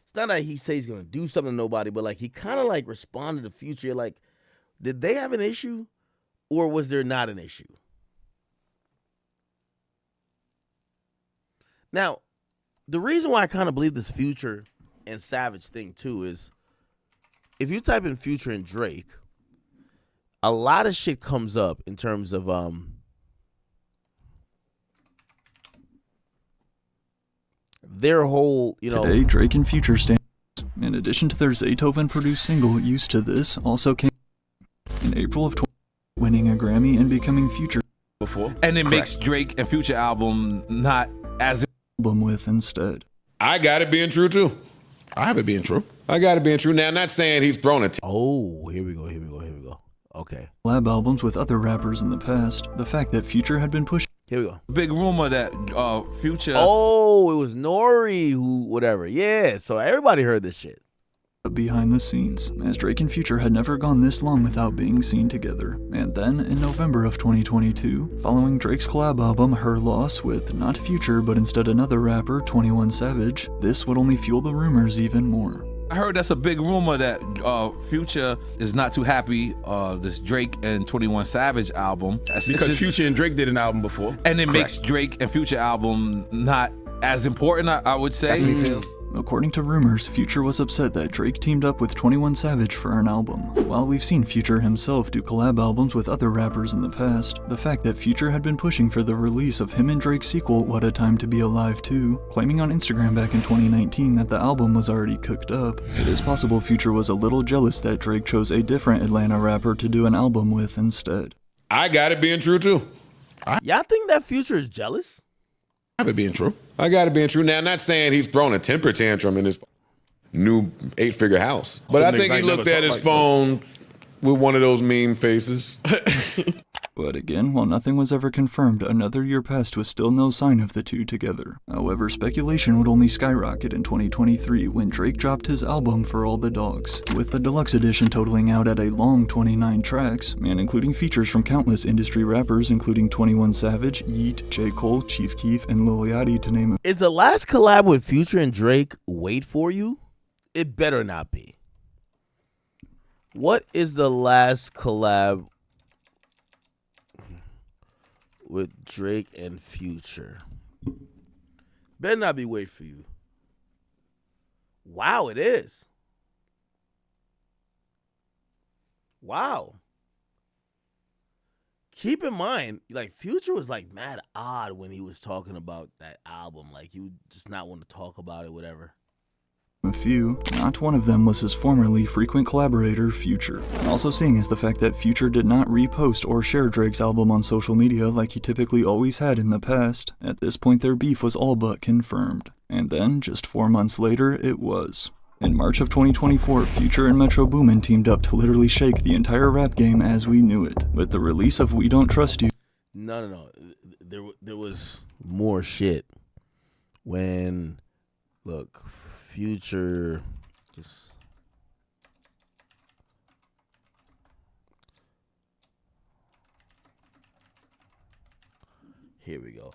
it's not that he says he's gonna do something to nobody, but like he kind of like responded to Future. You're like, did they have an issue, or was there not an issue? Now, the reason why I kind of believe this Future and Savage thing too is, if you type in Future and Drake, a lot of shit comes up in terms of their whole, Today, Drake and Future stand. In addition to their Zaytoven-produced single "Used to This," also came in April of 2020, winning a Grammy and becoming Future before, and it makes Drake and Future album not as album with instead. I got it being true too. I have it being true. I got it being true. Now, I'm not saying he's thrown it. Oh, here we go. Okay. Collab albums with other rappers in the past. The fact that Future had been pushing. Here we go. Big rumor that Future. Oh, it was Nori who, whatever. Yeah, so everybody heard this shit. Behind the scenes, as Drake and Future had never gone this long without being seen together. And then, in November of 2022, following Drake's collab album Her Loss with not Future but instead another rapper, 21 Savage, this would only fuel the rumors even more. I heard that's a big rumor that Future is not too happy this Drake and 21 Savage album. Because Future and Drake did an album before. And it makes Drake and Future album not as important, I would say. That's what he feels. According to rumors, Future was upset that Drake teamed up with 21 Savage for an album. While we've seen Future himself do collab albums with other rappers in the past, the fact that Future had been pushing for the release of him and Drake's sequel What a Time to Be Alive 2, claiming on Instagram back in 2019 that the album was already cooked up, it is possible Future was a little jealous that Drake chose a different Atlanta rapper to do an album with instead. I got it being true too. Y'all think that Future is jealous? I have it being true. I got it being true. Now, I'm not saying he's thrown a temper tantrum in his new 8-figure house, but I think he looked at his phone with one of those meme faces. But again, while nothing was ever confirmed, another year passed with still no sign of the two together. However, speculation would only skyrocket in 2023 when Drake dropped his album For All the Dogs, with the deluxe edition totaling out at a long 29 tracks, and including features from countless industry rappers including 21 Savage, Yeet, J. Cole, Chief Keef, and Lil Yachty to name a Is the last collab with Future and Drake Wait For You? It better not be. What is the last collab with Drake and Future? Better not be Wait For You. Wow, it is. Wow. Keep in mind, like, Future was like mad odd when he was talking about that album. Like, he would just not want to talk about it, whatever. a few, not one of them was his formerly frequent collaborator, Future. Also seeing is the fact that Future did not repost or share Drake's album on social media like he typically always had in the past. At this point, their beef was all but confirmed. And then, just 4 months later, it was. In March of 2024, Future and Metro Boomin teamed up to literally shake the entire rap game as we knew it. With the release of We Don't Trust You. No. There was more shit when, look, Future just. Here we go.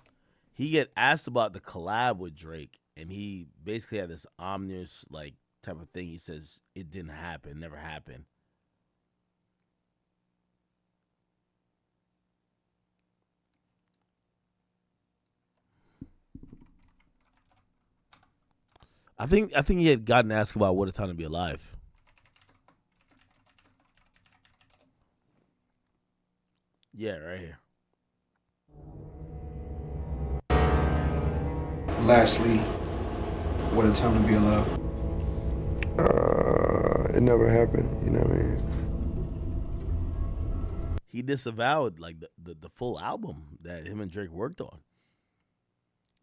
He get asked about the collab with Drake, and he basically had this ominous like type of thing. He says it didn't happen, never happened. I think he had gotten asked about What a Time to Be Alive. Yeah, right here. Lastly, What a Time to Be Alive. It never happened. You know what I mean? He disavowed like the full album that him and Drake worked on.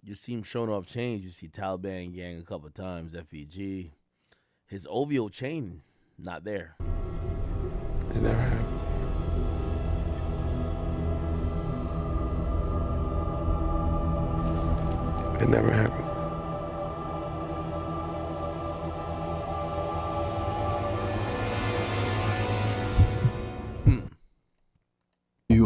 You see him showing off chains. You see Taliban Gang a couple of times, FBG. His OVO chain, not there. It never happened. It never happened.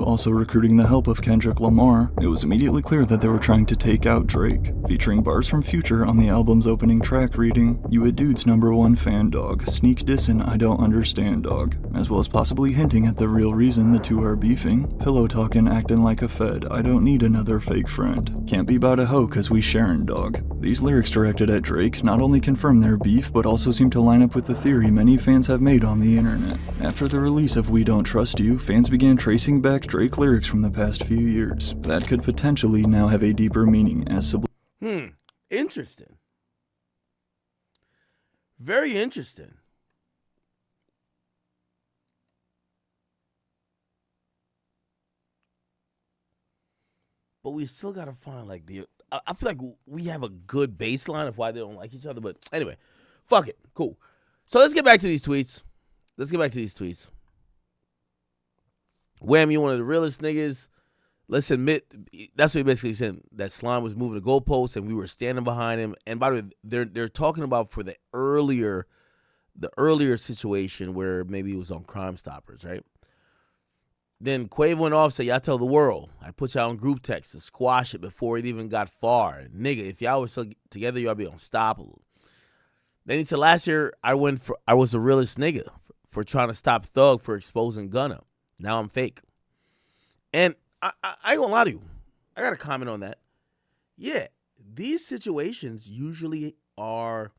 Also recruiting the help of Kendrick Lamar, it was immediately clear that they were trying to take out Drake, featuring bars from Future on the album's opening track reading, "You a dude's #1 fan dog, sneak dissin' I don't understand dog," as well as possibly hinting at the real reason the two are beefing, pillow talkin' acting like a fed, I don't need another fake friend, can't be bout a hoe cause we sharin' dog. These lyrics directed at Drake not only confirm their beef but also seem to line up with the theory many fans have made on the internet. After the release of We Don't Trust You, fans began tracing back Drake lyrics from the past few years. That could potentially now have a deeper meaning as Interesting. Very interesting. But we still gotta find like I feel like we have a good baseline of why they don't like each other. But anyway, fuck it. Cool. So let's get back to these tweets. Wham, you one of the realest niggas. Let's admit, that's what he basically said, that Slime was moving the goalposts and we were standing behind him. And by the way, they're talking about for the earlier situation where maybe he was on Crime Stoppers, right? Then Quavo went off, said, y'all tell the world. I put y'all on group text to squash it before it even got far. Nigga, if y'all were still together, y'all be unstoppable. Then he said, last year, I was the realest nigga for trying to stop Thug for exposing Gunna. Now I'm fake. And I ain't gonna lie to you. I got to comment on that. Yeah, these situations usually are...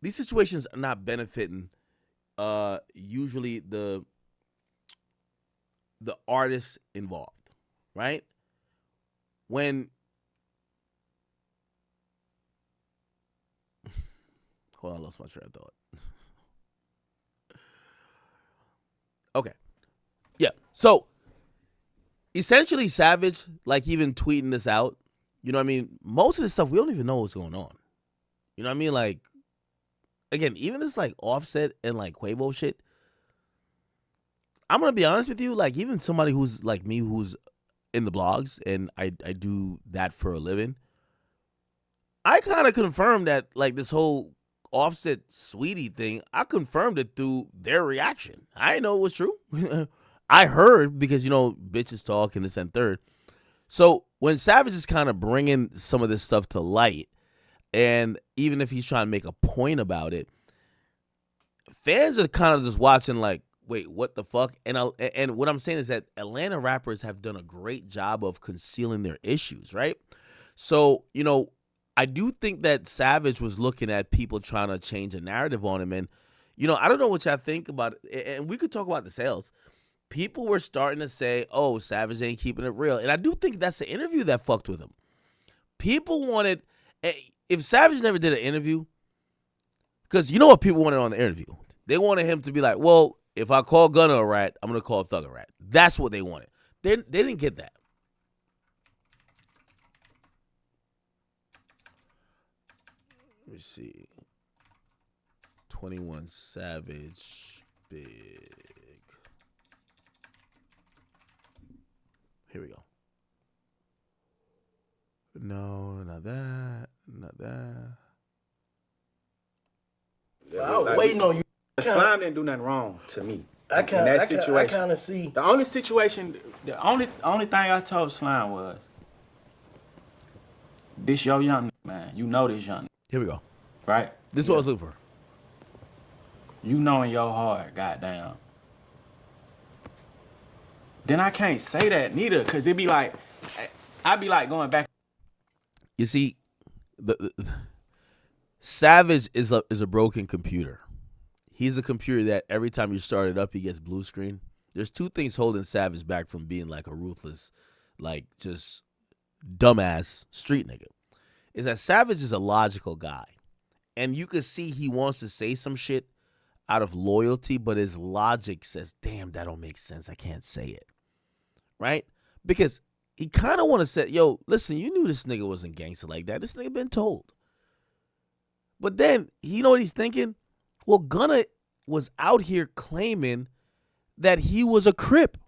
These situations are not benefiting usually the artists involved, right? When... Hold on, I lost my train of thought. Okay. Yeah. So essentially Savage, like even tweeting this out, you know what I mean? Most of this stuff, we don't even know what's going on. You know what I mean? Like, again, even this like Offset and like Quavo shit, I'm going to be honest with you, like even somebody who's like me, who's in the blogs and I do that for a living, I kind of confirmed that like this whole Offset Sweetie thing, I confirmed it through their reaction. I didn't know it was true. I heard because, you know, bitches talk and this and third. So when Savage is kind of bringing some of this stuff to light, and even if he's trying to make a point about it, fans are kind of just watching like, wait, what the fuck? And what I'm saying is that Atlanta rappers have done a great job of concealing their issues, right? So, you know, I do think that Savage was looking at people trying to change a narrative on him. And, you know, I don't know what y'all think about it. And we could talk about the sales. People were starting to say, oh, Savage ain't keeping it real. And I do think that's the interview that fucked with him. People wanted, If Savage never did an interview, because you know what people wanted on the interview? They wanted him to be like, well, if I call Gunna a rat, I'm going to call Thug a rat. That's what they wanted. They didn't get that. Let me see. 21 Savage, big. Here we go. No, not that. Not that. I was waiting on you. Slime didn't do nothing wrong to me. I in that I situation. kind of see. The only situation, the only thing I told Slime was, this your young man. You know this young. Here we go. Right? This is what I was looking for. You know in your heart, goddamn. Then I can't say that neither, cause it be like, I be like going back. You see, the Savage is a broken computer. He's a computer that every time you start it up, he gets blue screen. There's two things holding Savage back from being like a ruthless, like just dumbass street nigga. Is that Savage is a logical guy. And you can see he wants to say some shit out of loyalty, but his logic says, damn, that don't make sense. I can't say it. Right? Because he kind of want to say, yo, listen, you knew this nigga wasn't gangster like that. This nigga been told. But then, you know what he's thinking? Well, Gunna was out here claiming that he was a Crip.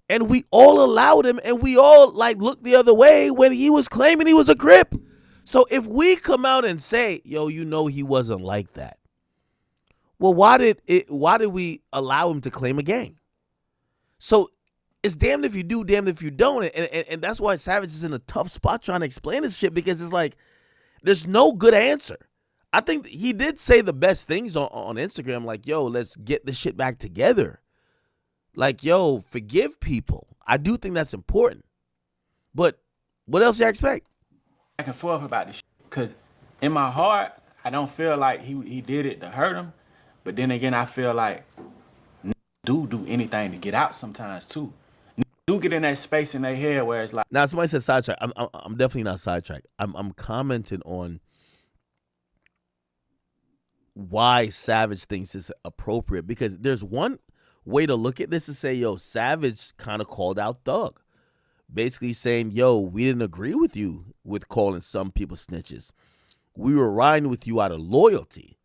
And we all allowed him, and we all like looked the other way when he was claiming he was a Crip. So if we come out and say, yo, you know he wasn't like that. Well, why did we allow him to claim a gang? So it's damned if you do, damned if you don't. And that's why Savage is in a tough spot trying to explain this shit, because it's like there's no good answer. I think he did say the best things on Instagram, like, yo, let's get this shit back together. Like, yo, forgive people. I do think that's important. But what else do you expect? Back and forth about this shit. Cause in my heart, I don't feel like he did it to hurt him. But then again, I feel like do anything to get out sometimes too. Do get in that space in their head where it's like. Now, somebody said sidetrack. I'm definitely not sidetracked. I'm commenting on why Savage thinks it's appropriate, because there's one way to look at this and say, yo, Savage kind of called out Thug. Basically saying, yo, we didn't agree with you with calling some people snitches. We were riding with you out of loyalty.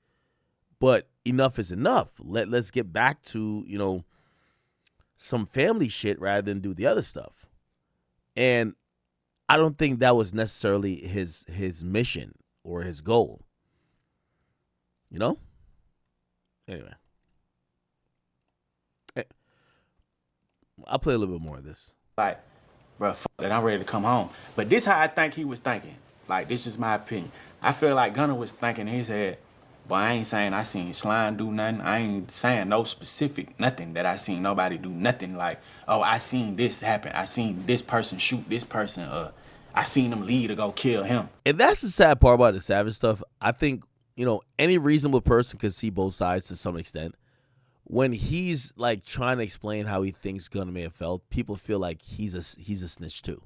But enough is enough. Let's get back to, you know, some family shit rather than do the other stuff. And I don't think that was necessarily his mission or his goal. You know? Anyway. I'll play a little bit more of this. Like, bro, fuck that, I'm ready to come home. But this how I think he was thinking. Like, this is my opinion. I feel like Gunna was thinking in his head, but I ain't saying I seen Slime do nothing. I ain't saying no specific nothing that I seen nobody do nothing like, oh, I seen this happen. I seen this person shoot this person. I seen him leave to go kill him. And that's the sad part about the Savage stuff. I think, you know, any reasonable person can see both sides to some extent. When he's like trying to explain how he thinks Gunna may have felt, people feel like he's a snitch too,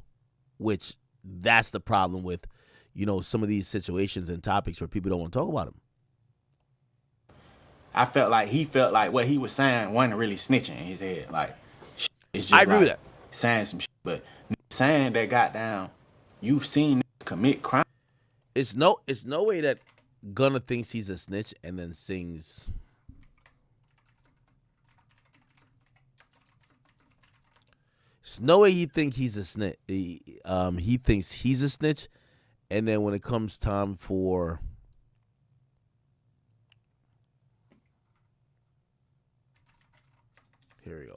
which that's the problem with, you know, some of these situations and topics where people don't want to talk about him. I felt like he felt like what he was saying wasn't really snitching in his head. Like, it's just I agree like with that. Saying some shit, but saying that goddamn, you've seen niggas commit crime. It's no way that Gunna thinks he's a snitch and then sings. There's no way he thinks he's a snitch. He thinks he's a snitch, and then when it comes time for here we go.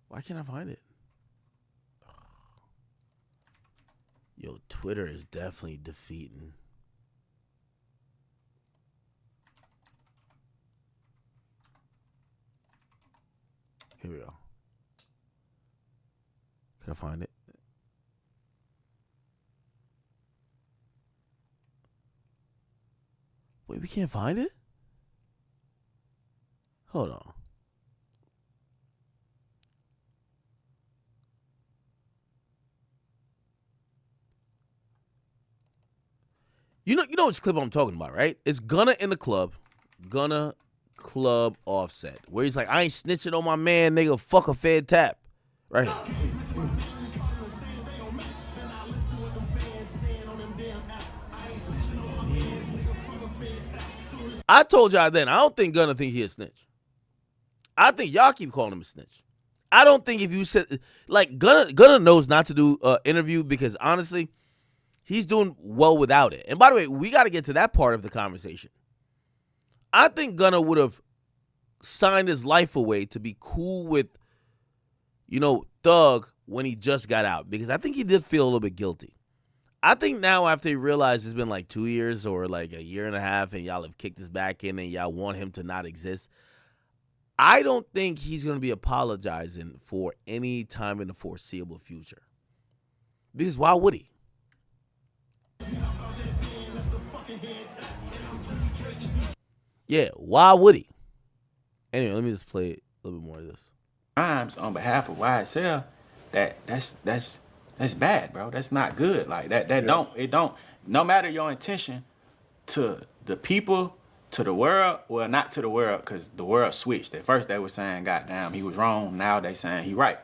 Why can't I find it? Yo, Twitter is definitely defeating. Here we go. Can I find it? Wait, we can't find it? Hold on. You know which clip I'm talking about, right? It's Gunna in the club. Gunna club Offset. Where he's like, I ain't snitching on my man, nigga. Fuck a Fed tap. Right here. I told y'all then, I don't think Gunna think he a snitch. I think y'all keep calling him a snitch. I don't think if you said, like, Gunna knows not to do an interview because, honestly, he's doing well without it. And by the way, we got to get to that part of the conversation. I think Gunna would have signed his life away to be cool with, Thug when he just got out because I think he did feel a little bit guilty. I think now after he realized it's been like 2 years or like a year and a half and y'all have kicked his back in and y'all want him to not exist, I don't think he's going to be apologizing for any time in the foreseeable future. Because why would he? Yeah, why would he? Anyway, let me just play a little bit more of this. Times on behalf of YSL, that's bad, bro. That's not good. Like that don't no matter your intention to the people, to the world, well, not to the world, because the world switched. At first they were saying, goddamn, he was wrong. Now they saying he right.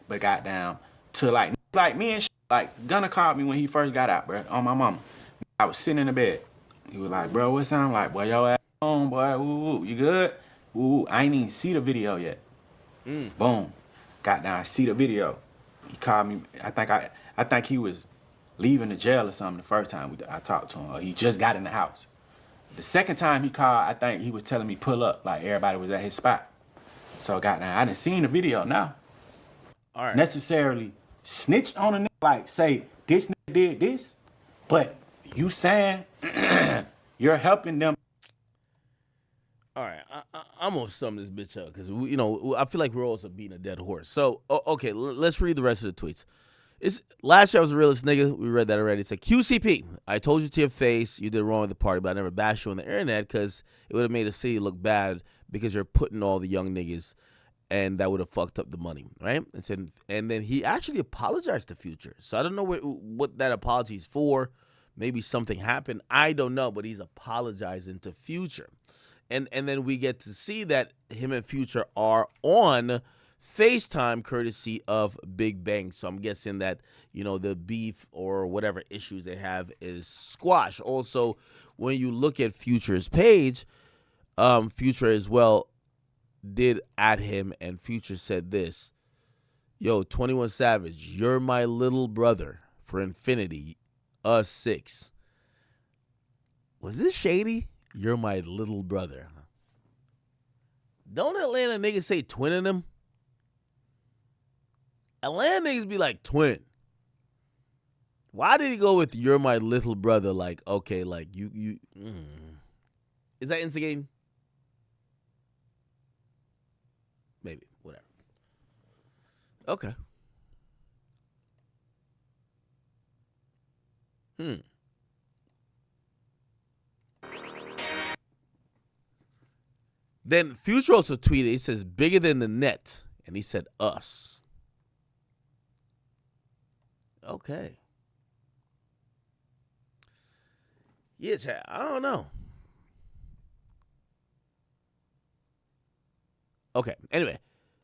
But goddamn, to like me and like Gunna called me when he first got out, bro, on my mama. I was sitting in the bed. He was like, bro, what's up? I'm like, boy, your ass home, boy. Ooh, you good? Ooh, I ain't even see the video yet. Boom. Got down, I see the video. He called me. I think he was leaving the jail or something the first time I talked to him. Or he just got in the house. The second time he called, I think he was telling me pull up, like everybody was at his spot. So I done seen the video now. All right. Necessarily snitch on a nigga, like say this nigga did this, but you saying you're helping them. All right, I'm gonna sum this bitch up because I feel like we're also beating a dead horse. So okay, let's read the rest of the tweets. It's last year I was a realist nigga. We read that already. It's like QCP. I told you to your face you did wrong at the party, but I never bashed you on the internet because it would have made the city look bad because you're putting all the young niggas, and that would have fucked up the money, right? And then he actually apologized to Future. So I don't know what that apology is for. Maybe something happened. I don't know, but he's apologizing to Future. And then we get to see that him and Future are on FaceTime courtesy of Big Bang. So I'm guessing that, the beef or whatever issues they have is squashed. Also, when you look at Future's page, Future as well did at him, and Future said this, yo, 21 Savage, you're my little brother for infinity, us 6. Was this shady? You're my little brother. Don't Atlanta niggas say twinning them? Atlanta niggas be like twin. Why did he go with you're my little brother? Like, okay, like you. Is that instigating? Maybe, whatever. Okay. Then Future also tweeted, he says, bigger than the net. And he said, us. Okay. Yeah, chat, I don't know. Okay, anyway,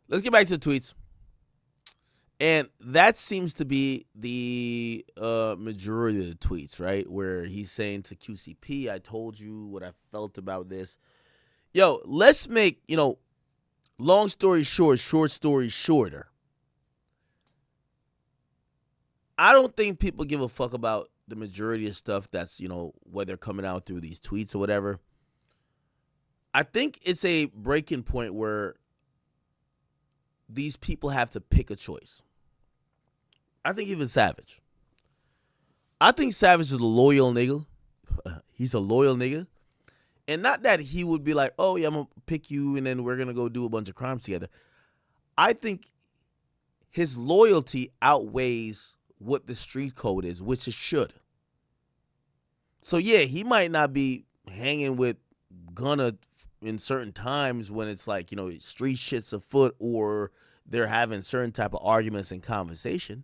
let's get back to the tweets. And that seems to be the majority of the tweets, right? Where he's saying to QCP, I told you what I felt about this. Yo, let's make, long story short, short story shorter. I don't think people give a fuck about the majority of stuff that's, whether coming out through these tweets or whatever. I think it's a breaking point where these people have to pick a choice. I think even Savage. I think Savage is a loyal nigga. He's a loyal nigga. And not that he would be like, oh, yeah, I'm going to pick you and then we're going to go do a bunch of crimes together. I think his loyalty outweighs what the street code is, which it should. So, yeah, he might not be hanging with Gunna in certain times when it's like, street shit's afoot or they're having certain type of arguments and conversation.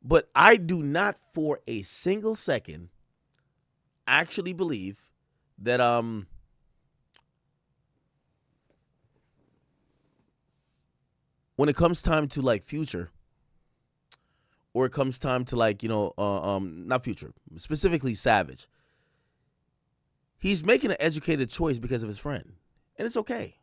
But I do not for a single second actually believe that when it comes time to like Future, or it comes time to like, not Future, specifically Savage, he's making an educated choice because of his friend. And it's okay.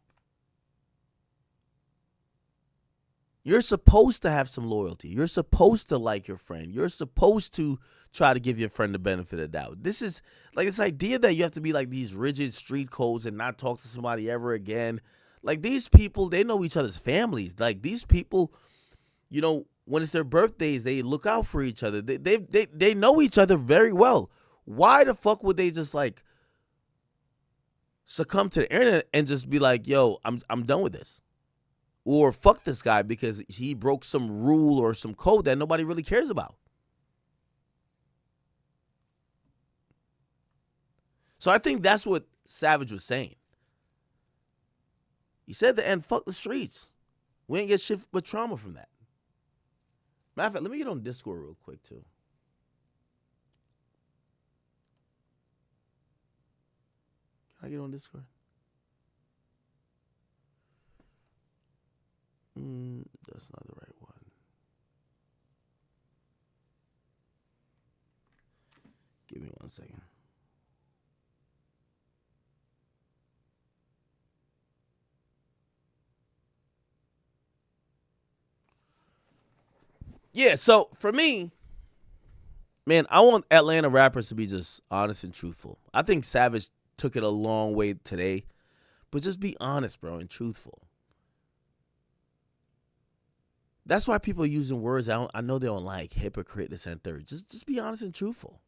You're supposed to have some loyalty. You're supposed to like your friend. You're supposed to try to give your friend the benefit of the doubt. This is like this idea that you have to be like these rigid street codes and not talk to somebody ever again. Like these people, they know each other's families. Like these people, when it's their birthdays, they look out for each other. They know each other very well. Why the fuck would they just like succumb to the internet and just be like, yo, I'm done with this? Or fuck this guy because he broke some rule or some code that nobody really cares about. So I think that's what Savage was saying. He said at the end, fuck the streets. We ain't get shit but trauma from that. Matter of fact, let me get on Discord real quick too. Can I get on Discord? That's not the right one. Give me 1 second. Yeah, so for me, man, I want Atlanta rappers to be just honest and truthful. I think Savage took it a long way today, but just be honest, bro, and truthful. That's why people are using words I know they don't like, hypocrite, this and third. Just be honest and truthful.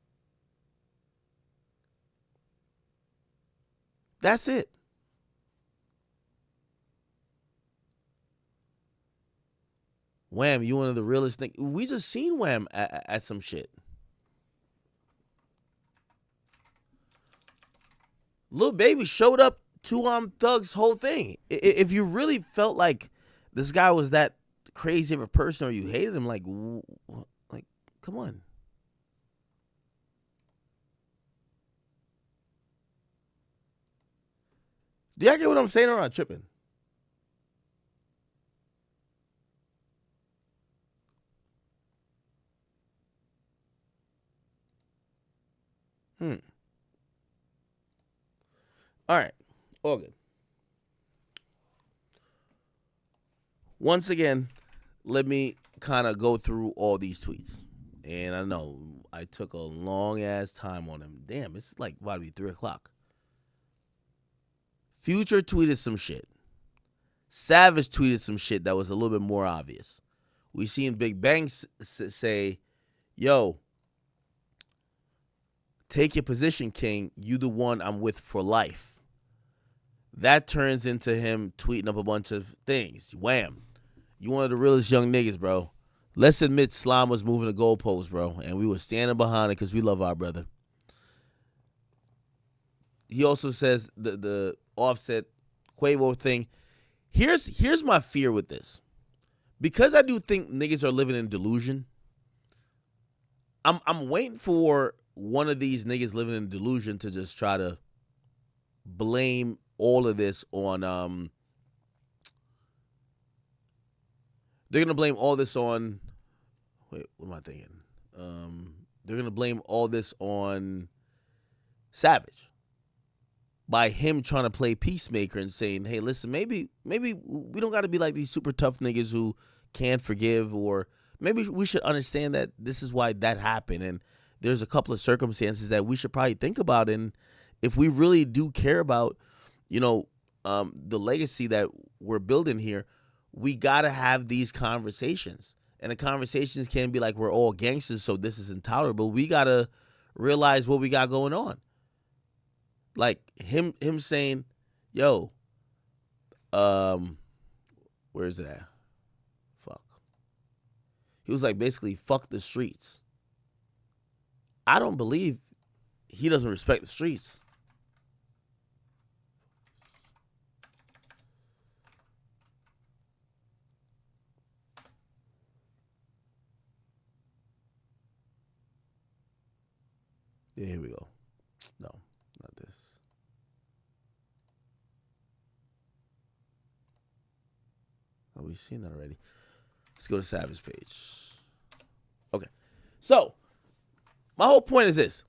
That's it. Wham, you one of the realest things. We just seen Wham at some shit. Lil Baby showed up to Thug's whole thing. If you really felt like this guy was that crazy of a person or you hated him, like come on. Do y'all get what I'm saying or am I tripping? All right. All good. Once again, let me kind of go through all these tweets. And I know I took a long ass time on them. Damn, it's like about to be 3 o'clock. Future tweeted some shit. Savage tweeted some shit that was a little bit more obvious. We seen Big Bang say, yo, take your position, King. You the one I'm with for life. That turns into him tweeting up a bunch of things. Wham. You one of the realest young niggas, bro. Let's admit Slime was moving the goalposts, bro. And we were standing behind it because we love our brother. He also says the Offset Quavo thing. Here's my fear with this. Because I do think niggas are living in delusion, I'm waiting for one of these niggas living in delusion to just try to blame all of this on they're gonna blame all this on what am I thinking? They're gonna blame all this on Savage by him trying to play peacemaker and saying, hey, listen, maybe we don't gotta be like these super tough niggas who can't forgive, or maybe we should understand that this is why that happened, and there's a couple of circumstances that we should probably think about, and if we really do care about the legacy that we're building here, we got to have these conversations. And the conversations can't be like we're all gangsters, so this is intolerable. We got to realize what we got going on. Like him saying, yo, where is it at? Fuck. He was like, basically, fuck the streets. I don't believe he doesn't respect the streets. Yeah, here we go. No, not this. Oh, we've seen that already. Let's go to Savage page. Okay. So, my whole point is this.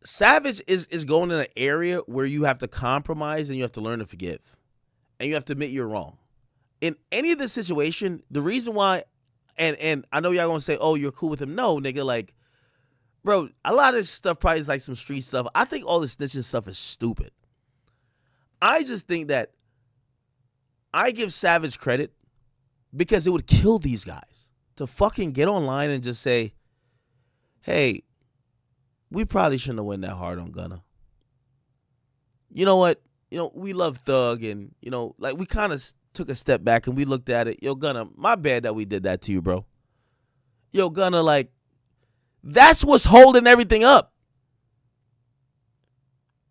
Savage is going in an area where you have to compromise and you have to learn to forgive. And you have to admit you're wrong. In any of this situation, the reason why, and I know y'all gonna say, oh, you're cool with him. No, nigga, like, bro, a lot of this stuff probably is like some street stuff. I think all this snitching stuff is stupid. I just think that I give Savage credit because it would kill these guys to fucking get online and just say, hey, we probably shouldn't have went that hard on Gunna. You know what? We love Thug and, like we kind of took a step back and we looked at it. Yo, Gunna, my bad that we did that to you, bro. Yo, Gunna, like, that's what's holding everything up.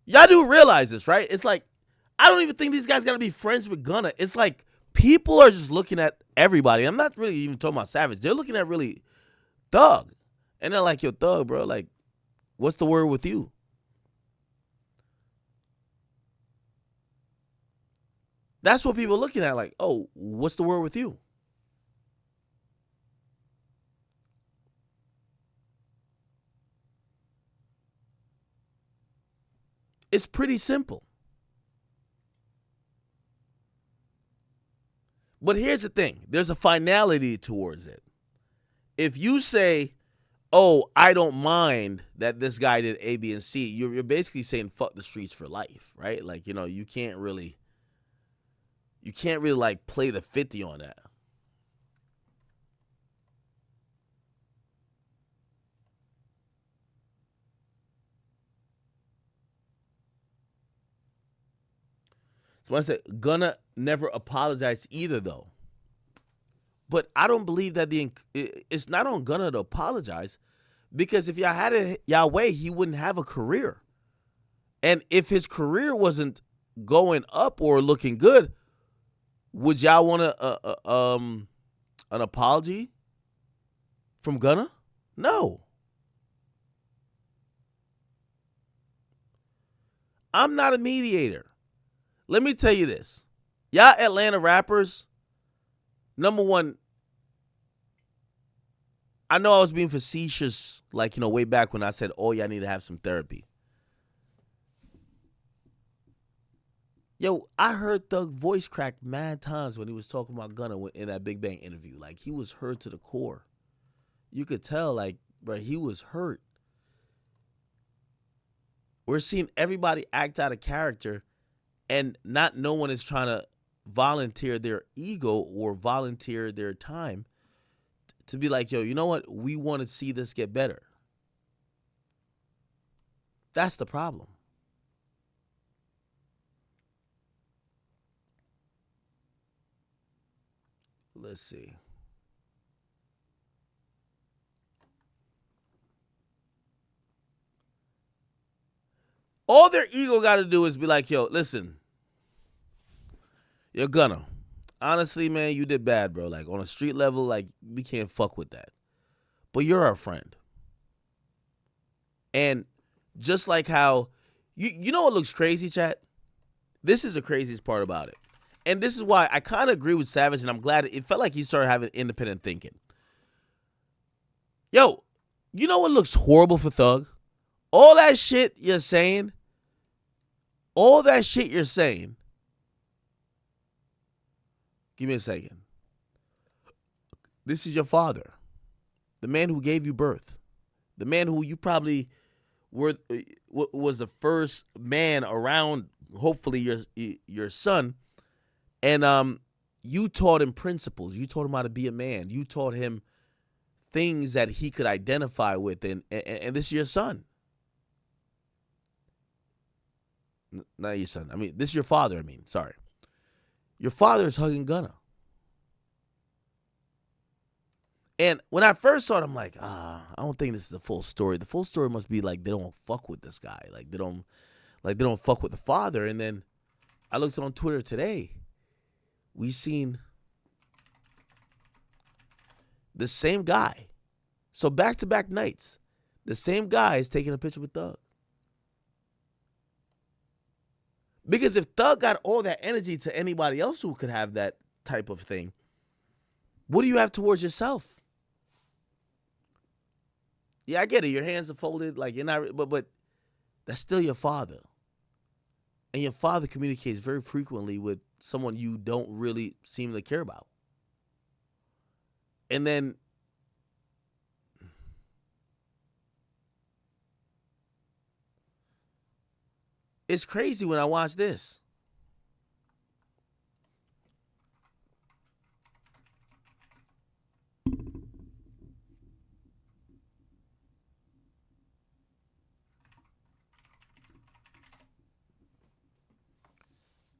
Y'all do realize this, right? It's like, I don't even think these guys got to be friends with Gunna. It's like people are just looking at everybody. I'm not really even talking about Savage. They're looking at really Thug. And they're like, yo, Thug, bro, like, what's the word with you? That's what people are looking at, like, oh, what's the word with you? It's pretty simple. But here's the thing. There's a finality towards it. If you say, oh, I don't mind that this guy did A, B, and C, you're basically saying fuck the streets for life, right? Like, you can't really like play the 50 on that. So I said, Gunna never apologized either, though. But I don't believe that it's not on Gunna to apologize, because if y'all had it y'all way, he wouldn't have a career. And if his career wasn't going up or looking good, would y'all want an apology from Gunna? No. I'm not a mediator. Let me tell you this. Y'all Atlanta rappers, number one, I know I was being facetious, like, way back when I said, oh, y'all need to have some therapy. Yo, I heard Thug voice crack mad times when he was talking about Gunna in that Big Bang interview. Like, he was hurt to the core. You could tell, like, bro, he was hurt. We're seeing everybody act out of character, and not no one is trying to volunteer their ego or volunteer their time to be like, yo, you know what? We want to see this get better. That's the problem. Let's see. All their ego got to do is be like, yo, listen, you're Gunna. Honestly, man, you did bad, bro. Like, on a street level, like, we can't fuck with that. But you're our friend. And just like how, you know what looks crazy, chat? This is the craziest part about it. And this is why I kind of agree with Savage, and I'm glad it felt like he started having independent thinking. Yo, you know what looks horrible for Thug? All that shit you're saying, give me a second. This is your father, the man who gave you birth, the man who you probably was the first man around, hopefully your son, and you taught him principles. You taught him how to be a man. You taught him things that he could identify with, and this is your son. Not your son. I mean, this is your father. Sorry. Your father is hugging Gunna. And when I first saw it, I'm like, I don't think this is the full story. The full story must be like they don't fuck with this guy. Like they don't fuck with the father. And then I looked on Twitter today. We seen the same guy. So back-to-back nights. the same guy is taking a picture with Thug. Because if Thug got all that energy to anybody else who could have that type of thing, what do you have towards yourself? Yeah, I get it. Your hands are folded, like you're not, but that's still your father. And your father communicates very frequently with someone you don't really seem to care about. And then it's crazy when I watch this.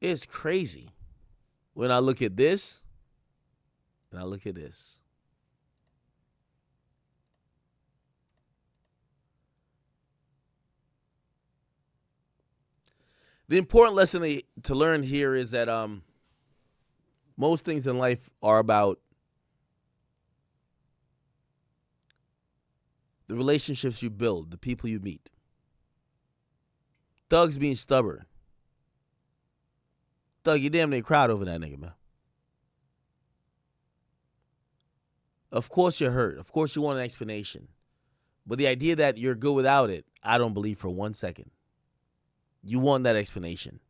It's crazy when I look at this and I look at this. The important lesson to learn here is that most things in life are about the relationships you build, the people you meet. Thug's being stubborn. Thug, you damn near cried over that nigga, man. Of course you're hurt. Of course you want an explanation. But the idea that you're good without it, I don't believe for 1 second. You want that explanation.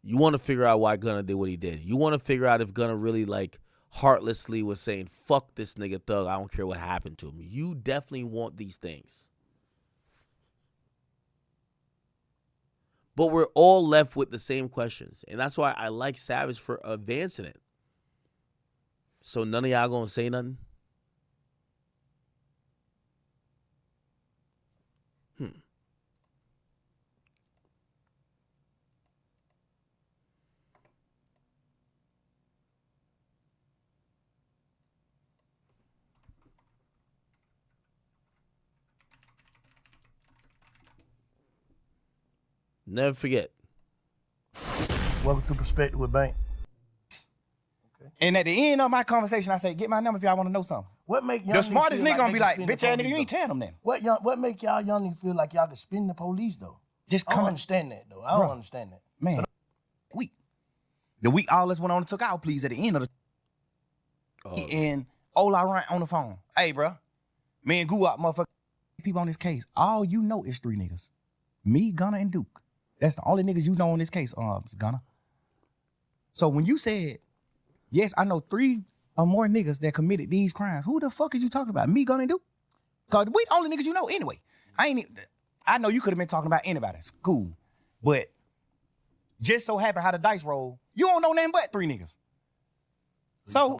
You want to figure out why Gunna did what he did. You want to figure out if Gunna really, like, heartlessly was saying, fuck this nigga Thug, I don't care what happened to him. You definitely want these things. But we're all left with the same questions. And that's why I like Savage for advancing it. So none of y'all gonna say nothing? Never forget. Welcome to Perspective with Bank. And at the end of my conversation, I say, get my number if y'all want to know something. What make young the niggas smartest feel nigga gonna they be can like, spin the bitch ass nigga, police, you ain't though? tell them then. What make y'all young niggas feel like y'all can spin the police though? Just I come don't on. understand that though. I don't understand that. Man, the week all us went on and took out, please, at the end of the and Ola Ryan on the phone. Hey, bro, me and Goo out, motherfucker, people on this case. All you know is 3 niggas. Me, Gunna, and Duke. That's the only niggas you know on this case, Gunna. So when you said, yes, I know 3 or more niggas that committed these crimes, who the fuck is you talking about? Me, Gunna, and Duke? Cause we the only niggas you know anyway. I know you could have been talking about anybody. It's cool. But just so happen how the dice roll, you don't know nothing but 3 niggas. So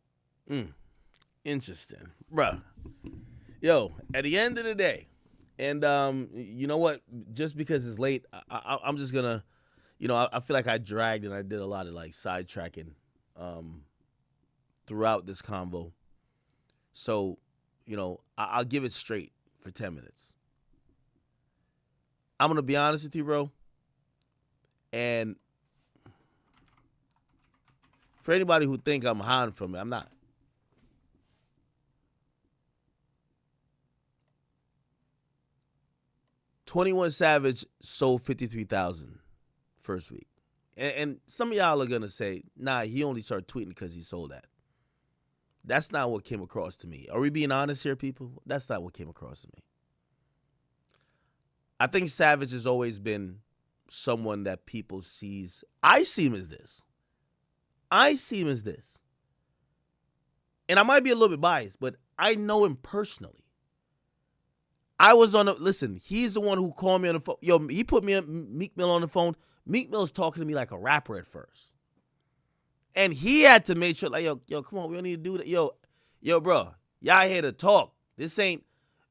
Interesting. Bruh. Yo, at the end of the day, and you know what? Just because it's late, I'm just gonna, I feel like I dragged and I did a lot of like sidetracking throughout this convo. So, I'll give it straight for 10 minutes. I'm gonna be honest with you, bro. And for anybody who think I'm hiding from it, I'm not. $21 Savage sold 53,000 first week. And some of y'all are going to say, nah, he only started tweeting because he sold that. That's not what came across to me. Are we being honest here, people? That's not what came across to me. I think Savage has always been someone that people sees. I see him as this. And I might be a little bit biased, but I know him personally. I was listen, he's the one who called me on the phone. Yo, he put me and Meek Mill on the phone. Meek Mill's talking to me like a rapper at first. And he had to make sure, like, yo, come on, we don't need to do that. Yo, bro, y'all here to talk. This ain't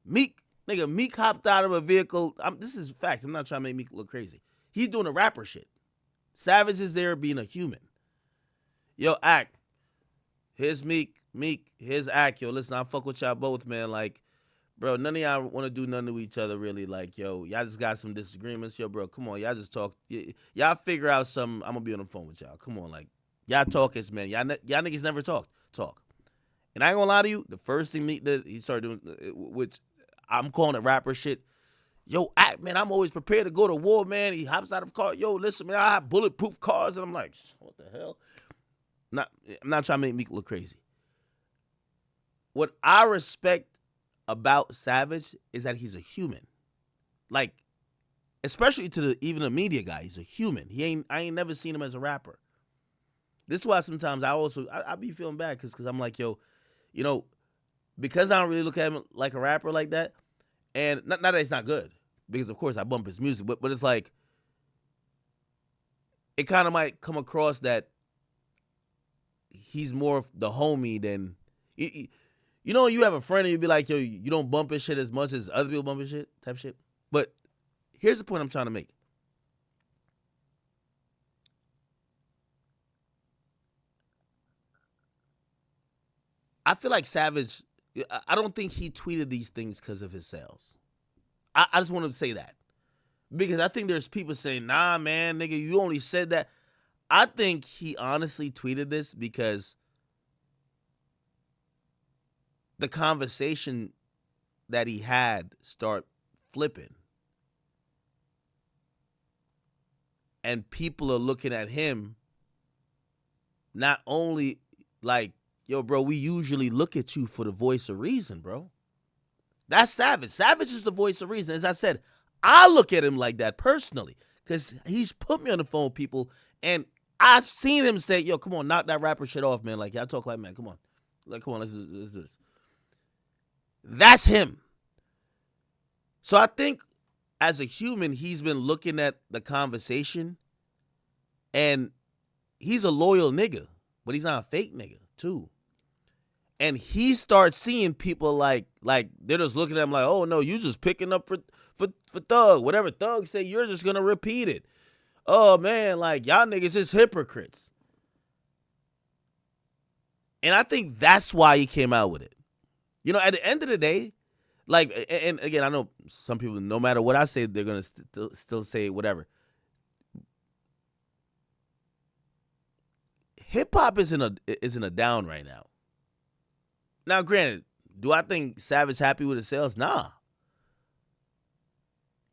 Meek. Nigga, Meek hopped out of a vehicle. This is facts. I'm not trying to make Meek look crazy. He's doing a rapper shit. Savage is there being a human. Yo, Act. Here's Meek, here's Act. Yo, listen, I fuck with y'all both, man. Like, bro, none of y'all want to do nothing to each other, really. Like, yo, y'all just got some disagreements. Yo, bro, come on. Y'all just talk. Y'all figure out something. I'm going to be on the phone with y'all. Come on, like, y'all talk as men. Y'all niggas never talk. And I ain't going to lie to you, the first thing Meek did, he started doing, which I'm calling it rapper shit. Yo, act, man, I'm always prepared to go to war, man. He hops out of the car. Yo, listen, man, I have bulletproof cars. And I'm like, what the hell? I'm not trying to make me look crazy. What I respect about Savage is that he's a human. Like, especially to even the media guy, he's a human. I ain't never seen him as a rapper. This is why sometimes I be feeling bad because I'm like, yo, you know, because I don't really look at him like a rapper like that, and not that it's not good, because of course I bump his music, but it's like, it kind of might come across that he's more of the homie than, you know, you have a friend and you be like, yo, you don't bump his shit as much as other people bump his shit, type shit. But here's the point I'm trying to make. I feel like Savage, I don't think he tweeted these things because of his sales. I just want to say that. Because I think there's people saying, nah, man, nigga, you only said that. I think he honestly tweeted this because the conversation that he had start flipping. And people are looking at him not only like, yo, bro, we usually look at you for the voice of reason, bro. That's Savage. Savage is the voice of reason. As I said, I look at him like that personally because he's put me on the phone with people, and I've seen him say, yo, come on, knock that rapper shit off, man. Like, y'all talk like, man, come on. Like, come on, let's do this. That's him. So I think as a human, he's been looking at the conversation, and he's a loyal nigga, but he's not a fake nigga, too. And he starts seeing people like they're just looking at him like, oh no, you just picking up for Thug. Whatever Thug say, you're just gonna repeat it. Oh man, like y'all niggas is hypocrites. And I think that's why he came out with it. You know, at the end of the day, like, and again, I know some people, no matter what I say, they're gonna still say whatever. Hip hop is in a down right now. Now, granted, do I think Savage happy with his sales? Nah.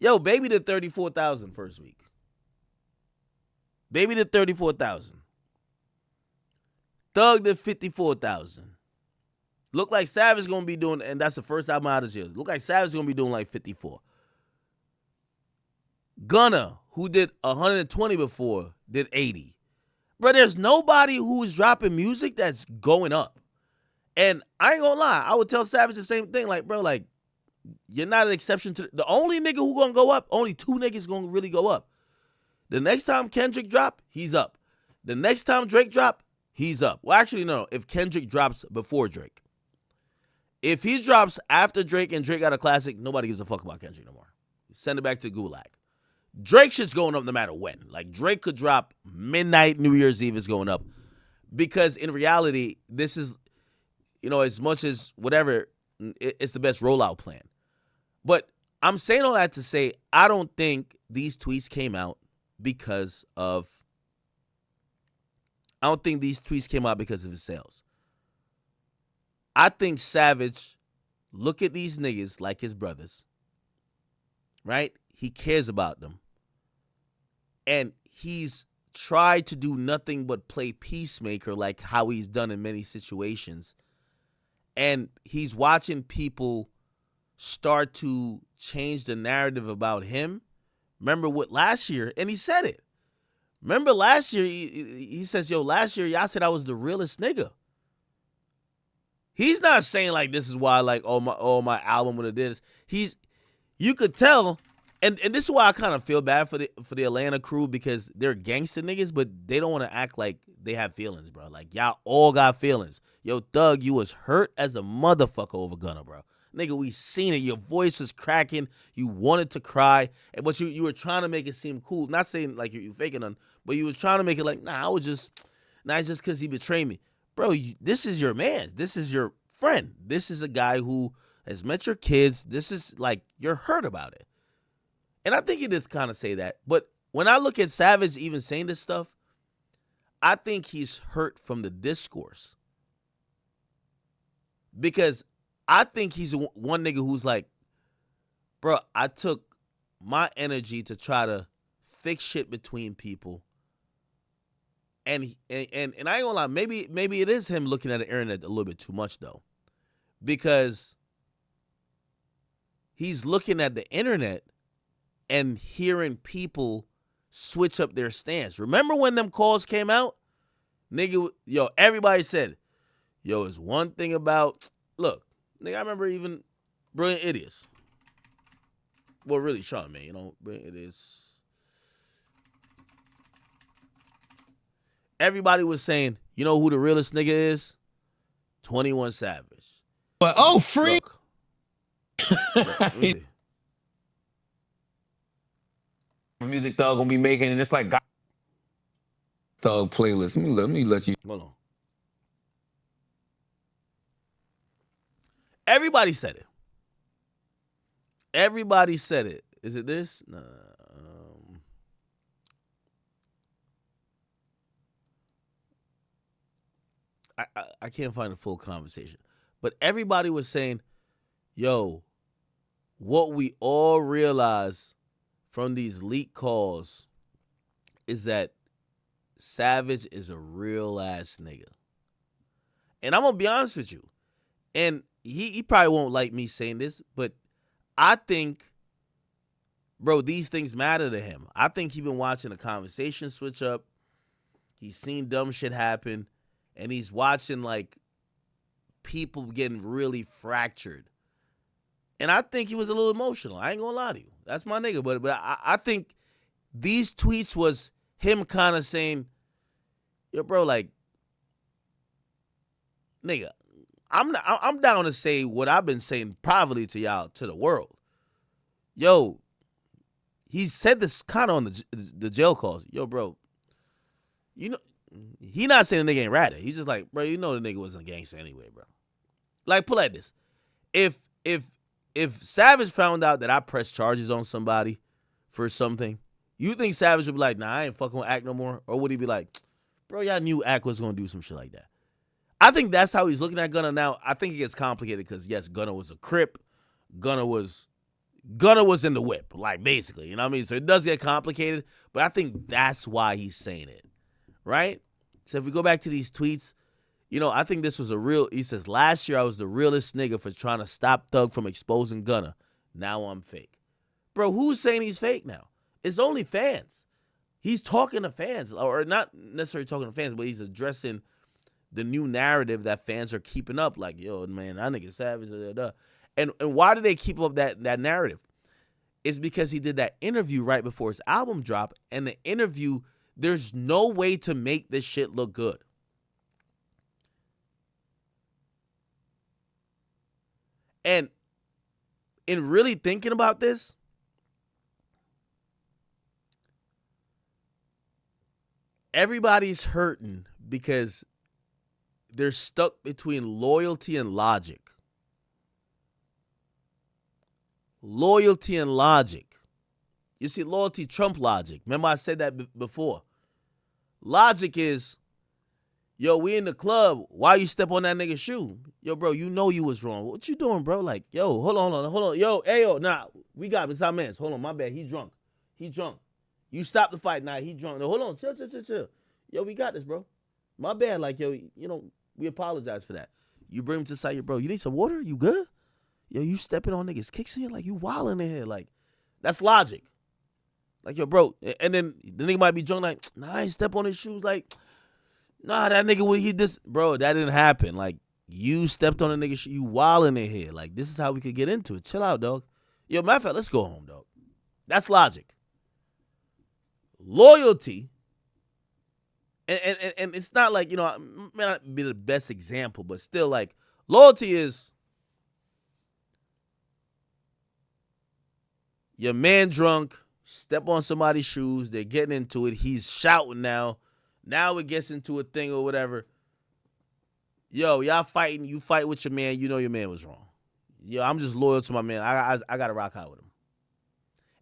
Yo, Baby did 34,000 first week. Baby did 34,000. Thug did 54,000. Look like Savage gonna be doing, and that's the first album out this year. Look like Savage gonna be doing like 54. Gunna, who did 120 before, did 80. Bro, there's nobody who's dropping music that's going up. And I ain't gonna lie, I would tell Savage the same thing. Like, bro, like, you're not an exception to the only nigga who gonna go up. Only two niggas gonna really go up. The next time Kendrick drop, he's up. The next time Drake drop, he's up. Well, actually, no. If Kendrick drops before Drake. If he drops after Drake and Drake got a classic, nobody gives a fuck about Kendrick no more. Send it back to Gulag. Drake shit's going up no matter when. Like, Drake could drop midnight, New Year's Eve is going up. Because in reality, this is, you know, as much as whatever, it's the best rollout plan. But I'm saying all that to say, I don't think these tweets came out because of his sales. I think Savage look at these niggas like his brothers, right? He cares about them. And he's tried to do nothing but play peacemaker like how he's done in many situations. And he's watching people start to change the narrative about him. Remember what last year, and he said it. Remember last year, he says, yo, last year y'all said I was the realest nigga. He's not saying like this is why like my album would have did this. You could tell, and this is why I kind of feel bad for the Atlanta crew, because they're gangster niggas, but they don't want to act like they have feelings, bro. Like, y'all all got feelings. Yo, Thug, you was hurt as a motherfucker over Gunna, bro. Nigga, we seen it. Your voice was cracking. You wanted to cry, but you were trying to make it seem cool. Not saying like you're faking none, but you was trying to make it like, it's just because he betrayed me. Bro, this is your man. This is your friend. This is a guy who has met your kids. This is like, you're hurt about it. And I think he does kind of say that. But when I look at Savage even saying this stuff, I think he's hurt from the discourse. Because I think he's one nigga who's like, bro, I took my energy to try to fix shit between people. And I ain't gonna lie, maybe it is him looking at the internet a little bit too much though, because he's looking at the internet and hearing people switch up their stance. Remember when them calls came out, nigga? Yo, everybody said, "Yo, it's one thing about look, nigga." I remember even Brilliant Idiots. Well, really, Sean, man, you know, Brilliant Idiots. Everybody was saying, you know who the realest nigga is? 21 Savage. But free. Music Thug gonna be making, and it's like Thug playlist. Let me let you. Hold on. Everybody said it. Everybody said it. Is it this? Nah. I can't find a full conversation. But everybody was saying, yo, what we all realize from these leak calls is that Savage is a real ass nigga. And I'm gonna be honest with you. And he probably won't like me saying this, but I think, bro, these things matter to him. I think he's been watching the conversation switch up. He's seen dumb shit happen. And he's watching, like, people getting really fractured. And I think he was a little emotional. I ain't gonna lie to you. That's my nigga. But I think these tweets was him kind of saying, yo, bro, like, nigga, I'm down to say what I've been saying privately to y'all, to the world. Yo, he said this kind of on the jail calls. Yo, bro, you know, he not saying the nigga ain't ratted. He's just like, bro, you know the nigga wasn't a gangster anyway, bro. Like, put like this. If Savage found out that I pressed charges on somebody for something, you think Savage would be like, nah, I ain't fucking with Act no more? Or would he be like, bro, y'all knew Act was going to do some shit like that? I think that's how he's looking at Gunna now. I think it gets complicated because, yes, Gunna was a Crip. Gunna was in the whip, like, basically. You know what I mean? So it does get complicated, but I think that's why he's saying it, right? So if we go back to these tweets, you know, I think this was he says, last year I was the realest nigga for trying to stop Thug from exposing Gunna. Now I'm fake. Bro, who's saying he's fake now? It's only fans. He's talking to fans, or not necessarily talking to fans, but he's addressing the new narrative that fans are keeping up. Like, yo, man, that nigga Savage. And why do they keep up that narrative? It's because he did that interview right before his album dropped, and the interview, there's no way to make this shit look good. And in really thinking about this, everybody's hurting because they're stuck between loyalty and logic. Loyalty and logic. You see, loyalty trump logic. Remember I said that before. Logic is, yo, we in the club. Why you step on that nigga's shoe? Yo, bro, you know you was wrong. What you doing, bro? Like, yo, hold on. Yo, ayo, nah, we got him. It's our mans. Hold on, my bad. He drunk. You stop the fight. Nah, he drunk. No, hold on. Chill. Yo, we got this, bro. My bad. Like, yo, you know, we apologize for that. You bring him to the side, bro. You need some water? You good? Yo, you stepping on niggas' kicks here? Like, you wilding in here. Like, that's logic. Like, yo, bro. And then the nigga might be drunk, like, nah, I ain't step on his shoes. Like, nah, that nigga, he this. Bro, that didn't happen. Like, you stepped on a nigga, you wilding in here. Like, this is how we could get into it. Chill out, dog. Yo, matter of fact, let's go home, dog. That's logic. Loyalty, and it's not like, you know, it may not be the best example, but still, like, loyalty is your man drunk, step on somebody's shoes, they're getting into it, he's shouting now it gets into a thing or whatever. Yo, y'all fighting, you fight with your man, you know your man was wrong. Yo, I'm just loyal to my man. I got to rock out with him.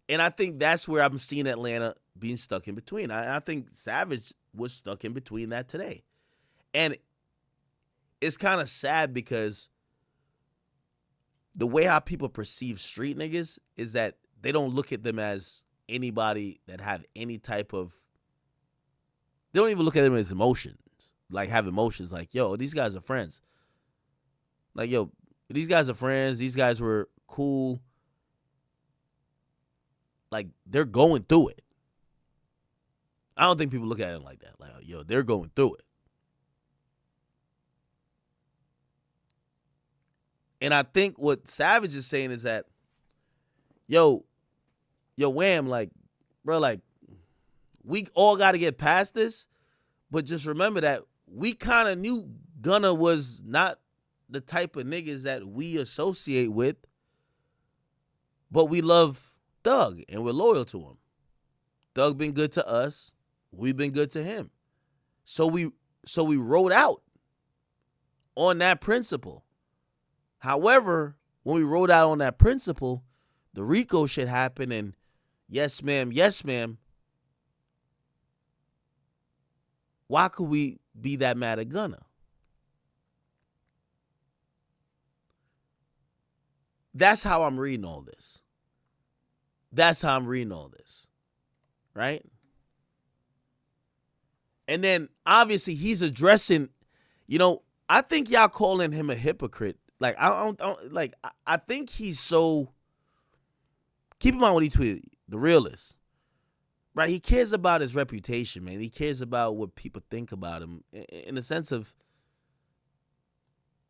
And I think that's where I'm seeing Atlanta being stuck in between. I think Savage was stuck in between that today. And it's kind of sad because the way how people perceive street niggas is that they don't look at them as anybody that have any type of. They don't even look at them as emotions, like have emotions. Like, yo, these guys are friends. Like, yo, these guys are friends. These guys were cool. Like, they're going through it. I don't think people look at it like that. Like, yo, they're going through it. And I think what Savage is saying is that, yo, Wham, like, bro, like, we all got to get past this, but just remember that we kind of knew Gunna was not the type of niggas that we associate with, but we love Thug and we're loyal to him. Thug been good to us. We've been good to him. So we rode out on that principle. However, when we rode out on that principle, the Rico shit happened and yes, ma'am. Why could we be that mad at Gunna? That's how I'm reading all this. Right? And then obviously he's addressing, I think y'all calling him a hypocrite. Like, I think he's so. Keep in mind what he tweeted, the realist. Right? He cares about his reputation, man. He cares about what people think about him in the sense of,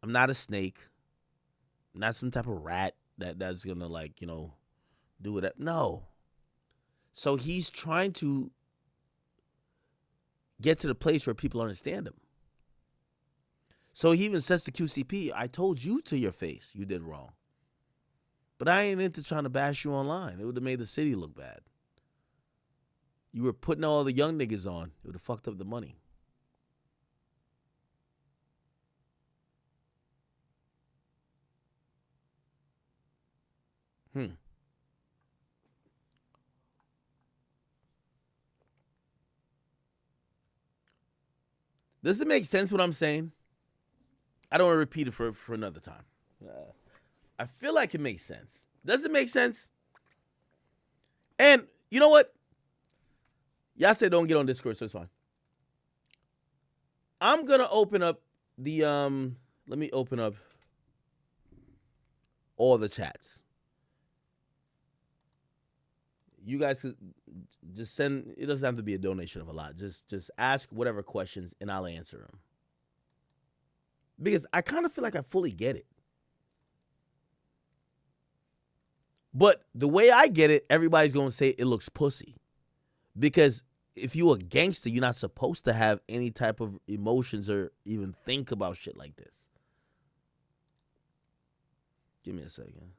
I'm not a snake. I'm not some type of rat that's going to, do whatever. No. So he's trying to get to the place where people understand him. So he even says to QCP, I told you to your face you did wrong. But I ain't into trying to bash you online. It would have made the city look bad. You were putting all the young niggas on. It would have fucked up the money. Does it make sense what I'm saying? I don't want to repeat it for another time. I feel like it makes sense. Does it make sense? And you know what? Y'all said don't get on Discord, so it's fine. I'm going to open up the, let me open up all the chats. You guys could just send, it doesn't have to be a donation of a lot. Just ask whatever questions and I'll answer them. Because I kind of feel like I fully get it. But the way I get it, everybody's going to say it looks pussy. Because if you a gangster, you're not supposed to have any type of emotions or even think about shit like this. Give me a second.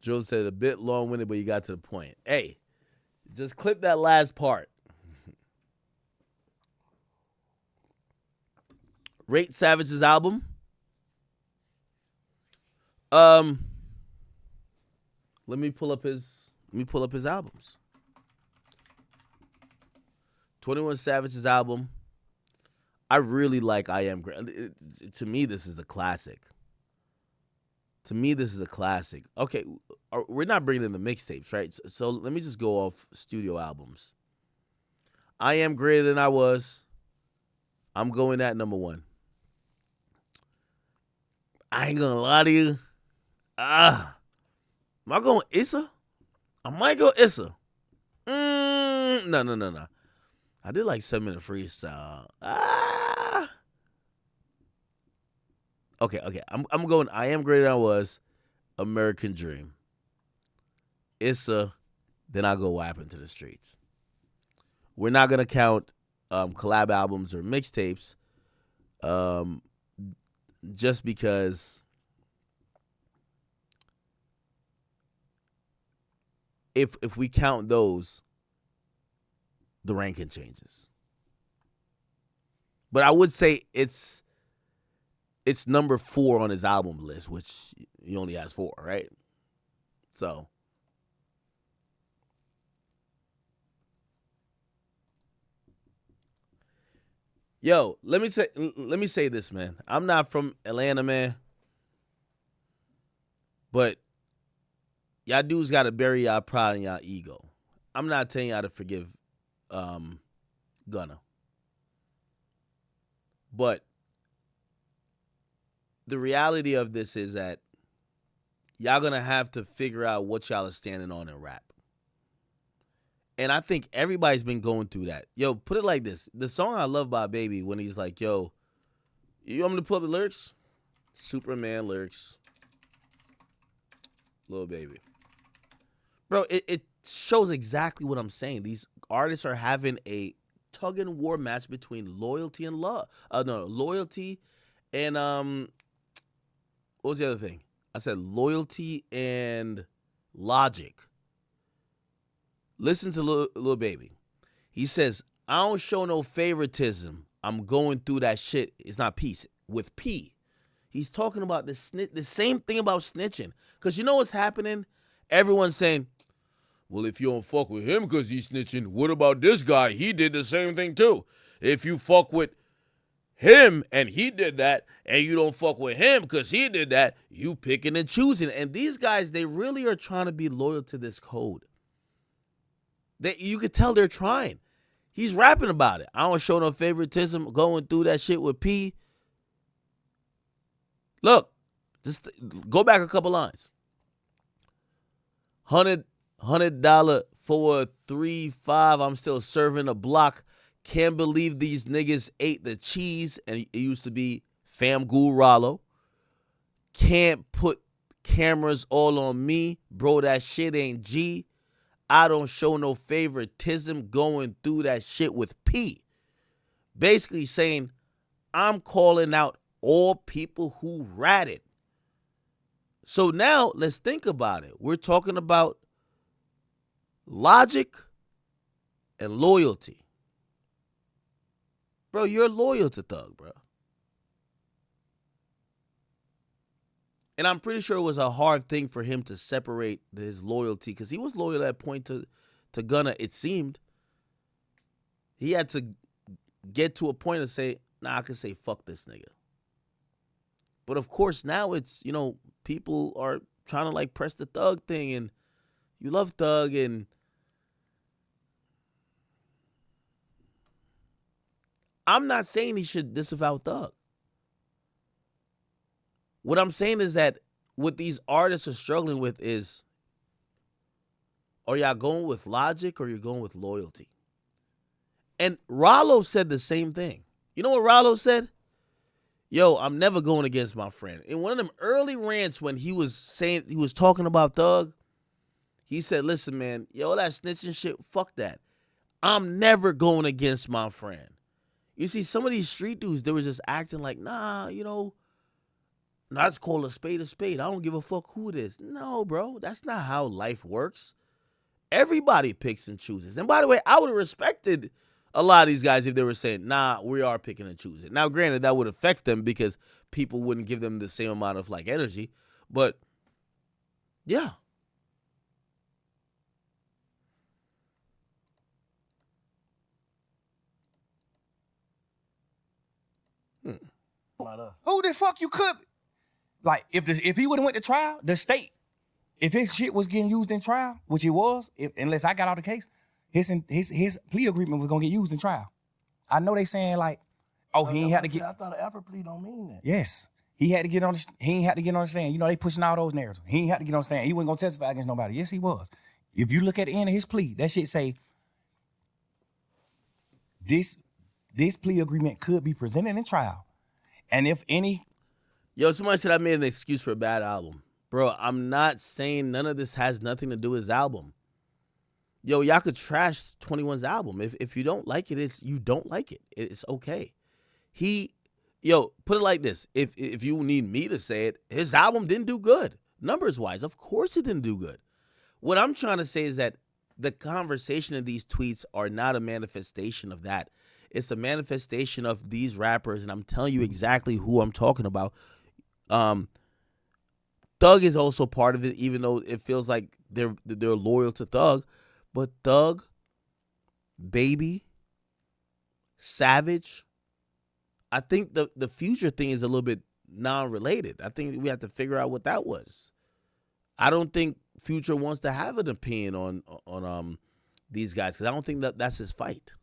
Joe said a bit long-winded, but you got to the point. Hey, just clip that last part. Rate Savage's album. Let me pull up his albums. 21 Savage's album. I really like I Am Great. To me, this is a classic. Okay, we're not bringing in the mixtapes, right? So let me just go off studio albums. I Am Greater Than I Was. I'm going at number 1. I ain't gonna lie to you. Am I going Issa? I might go Issa. No. I did like 7-minute freestyle. Okay. I'm going I Am Greater Than I Was, American Dream. Issa, then I'll go WAP Into the Streets. We're not gonna count collab albums or mixtapes. Just because if we count those, the ranking changes. But I would say it's number 4 on his album list, which he only has 4, right? So Yo, let me say this, man. I'm not from Atlanta, man. But y'all dudes gotta bury y'all pride and y'all ego. I'm not telling y'all to forgive Gunna. But the reality of this is that y'all gonna have to figure out what y'all are standing on in rap. And I think everybody's been going through that. Yo, put it like this. The song I love by Baby when he's like, yo, you want me to pull up the lyrics? Superman lyrics. Lil Baby. Bro, it shows exactly what I'm saying. These artists are having a tug and war match between loyalty and love. Loyalty and what was the other thing? I said loyalty and logic. Listen to Lil Baby. He says, I don't show no favoritism. I'm going through that shit. It's not peace. With P. He's talking about the same thing about snitching. Because you know what's happening? Everyone's saying, well, if you don't fuck with him because he's snitching, what about this guy? He did the same thing too. If you fuck with him and he did that, and you don't fuck with him because he did that, you picking and choosing. And these guys, they really are trying to be loyal to this code. You could tell they're trying. He's rapping about it. I don't show no favoritism going through that shit with P. Look, just go back a couple lines. $100 for a 3-5. I'm still serving a block. Can't believe these niggas ate the cheese. And it used to be Fam Gul Rollo. Can't put cameras all on me. Bro, that shit ain't G. I don't show no favoritism going through that shit with P. Basically saying, I'm calling out all people who ratted. So now let's think about it. We're talking about logic and loyalty. Bro, you're loyal to Thug, bro. And I'm pretty sure it was a hard thing for him to separate his loyalty because he was loyal at that point to Gunna, it seemed. He had to get to a point and say, nah, I can say fuck this nigga. But of course, now it's, people are trying to like press the Thug thing and you love Thug and I'm not saying he should disavow Thug. What I'm saying is that what these artists are struggling with is, are y'all going with logic or you're going with loyalty? And Rollo said the same thing. You know what Rollo said? Yo, I'm never going against my friend. In one of them early rants when he was talking about Thug, he said, listen, man, yo, that snitching shit, fuck that. I'm never going against my friend. You see, some of these street dudes, they were just acting like, nah, let's call a spade a spade. I don't give a fuck who it is. No, bro, that's not how life works. Everybody picks and chooses. And by the way, I would have respected a lot of these guys if they were saying, nah, we are picking and choosing. Now, granted, that would affect them because people wouldn't give them the same amount of like energy. But yeah. Who the fuck you could? Like, if he would have went to trial, the state, if his shit was getting used in trial, which it was, unless I got out the case, his plea agreement was gonna get used in trial. I know they saying like, oh, he ain't had to get. I thought an effort plea don't mean that. Yes, he had to get on. He ain't had to get on the stand. They pushing all those narratives. He ain't had to get on the stand. He wasn't gonna testify against nobody. Yes, he was. If you look at the end of his plea, that shit say this plea agreement could be presented in trial, and if any. Yo, somebody said I made an excuse for a bad album. Bro, I'm not saying none of this has nothing to do with his album. Yo, y'all could trash 21's album. If you don't like it, you don't like it. It's okay. Put it like this. If you need me to say it, his album didn't do good. Numbers-wise, of course it didn't do good. What I'm trying to say is that the conversation of these tweets are not a manifestation of that. It's a manifestation of these rappers, and I'm telling you exactly who I'm talking about. Thug is also part of it, even though it feels like they're loyal to Thug. But Thug, Baby, Savage, I think the Future thing is a little bit non-related. I think we have to figure out what that was. I don't think Future wants to have an opinion on these guys because I don't think that's his fight.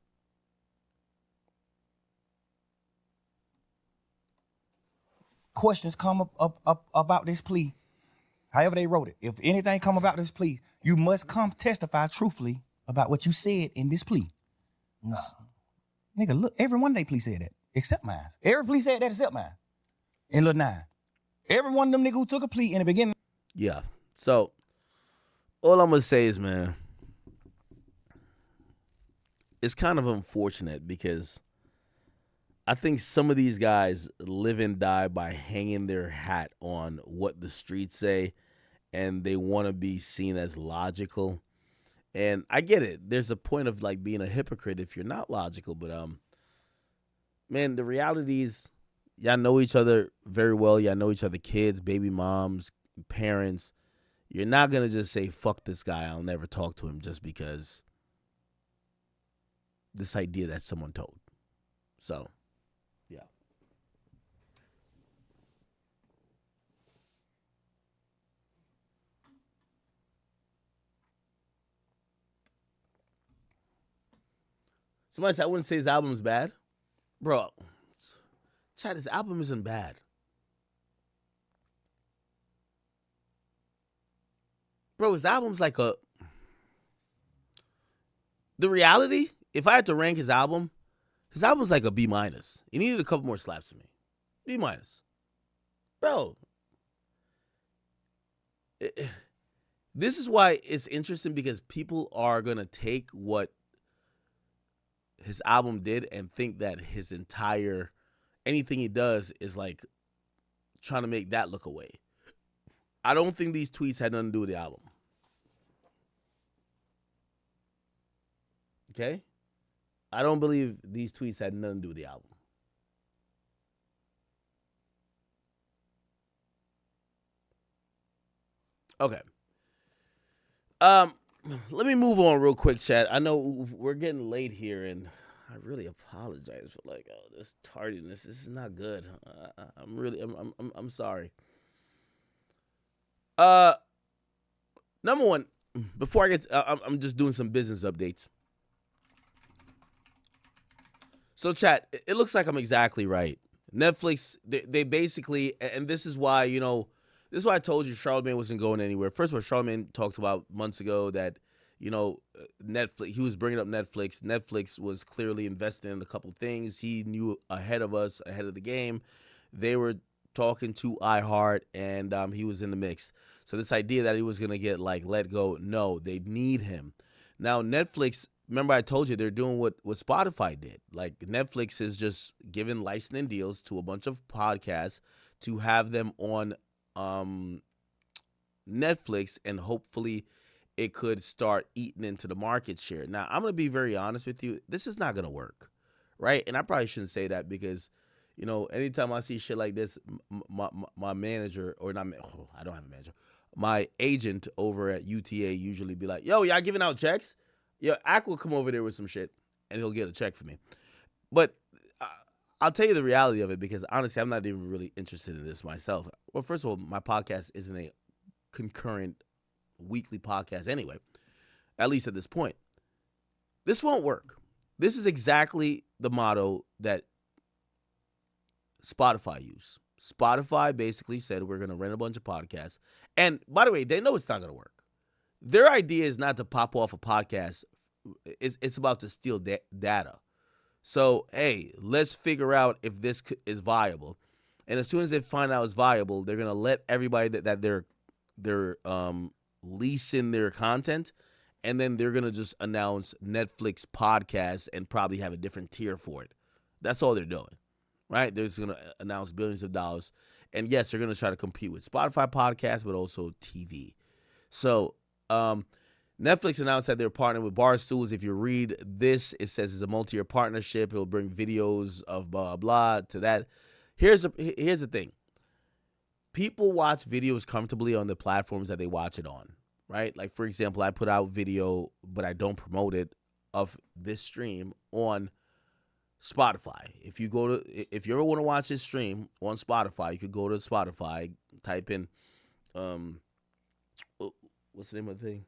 Questions come up about this plea, however they wrote it. If anything come about this plea, you must come testify truthfully about what you said in this plea. Nah. Nigga, look, every one of they plea said that, except mine. Every plea said that except mine. In Lil 9. Every one of them nigga who took a plea in the beginning. Yeah. So, all I'm going to say is, man, it's kind of unfortunate because I think some of these guys live and die by hanging their hat on what the streets say, and they want to be seen as logical. And I get it. There's a point of like being a hypocrite if you're not logical, but man, the reality is y'all know each other very well. Y'all know each other, kids, baby moms, parents. You're not going to just say, fuck this guy, I'll never talk to him just because this idea that someone told. So, yeah. Somebody said, I wouldn't say his album's bad. Bro, Chad, his album isn't bad. Bro, his album's like a... The reality, if I had to rank his album's like a B-. He needed a couple more slaps from me. B-. Bro. This is why it's interesting because people are going to take what his album did and think that his entire... anything he does is like trying to make that look away. I don't think these tweets had nothing to do with the album. Okay? I don't believe these tweets had nothing to do with the album. Okay. Let me move on real quick, chat. I know we're getting late here, and I really apologize for like this tardiness. This is not good. I'm sorry. Number one, before I get, I'm just doing some business updates. So, chat, it looks like I'm exactly right. Netflix, they basically, and this is why, this is why I told you Charlamagne wasn't going anywhere. First of all, Charlamagne talked about months ago that, Netflix, he was bringing up Netflix. Netflix was clearly investing in a couple of things. He knew ahead of us, ahead of the game. They were talking to iHeart, and he was in the mix. So this idea that he was going to get, let go, no, they need him. Now, Netflix, remember I told you they're doing what Spotify did. Like, Netflix is just giving licensing deals to a bunch of podcasts to have them on Netflix, and hopefully it could start eating into the market share. Now, I'm going to be very honest with you. This is not going to work, right? And I probably shouldn't say that because, anytime I see shit like this, my manager, or not, I don't have a manager, my agent over at UTA usually be like, yo, y'all giving out checks? Yo, Ak will come over there with some shit, and he'll get a check for me. But I'll tell you the reality of it because, honestly, I'm not even really interested in this myself. Well, first of all, my podcast isn't a concurrent weekly podcast anyway, at least at this point. This won't work. This is exactly the motto that Spotify used. Spotify basically said we're going to rent a bunch of podcasts. And by the way, they know it's not going to work. Their idea is not to pop off a podcast. It's about to steal data. So, hey, let's figure out if this is viable. And as soon as they find out it's viable, they're going to let everybody that they're leasing their content, and then they're going to just announce Netflix podcasts and probably have a different tier for it. That's all they're doing, right? They're just going to announce billions of dollars. And yes, they're going to try to compete with Spotify podcasts, but also TV. So, Netflix announced that they're partnering with Barstools. If you read this, it says it's a multi-year partnership. It'll bring videos of blah, blah, to that. Here's the thing. People watch videos comfortably on the platforms that they watch it on, right? Like, for example, I put out video, but I don't promote it, of this stream on Spotify. If you ever want to watch his stream on Spotify, you could go to Spotify, type in, what's the name of the thing?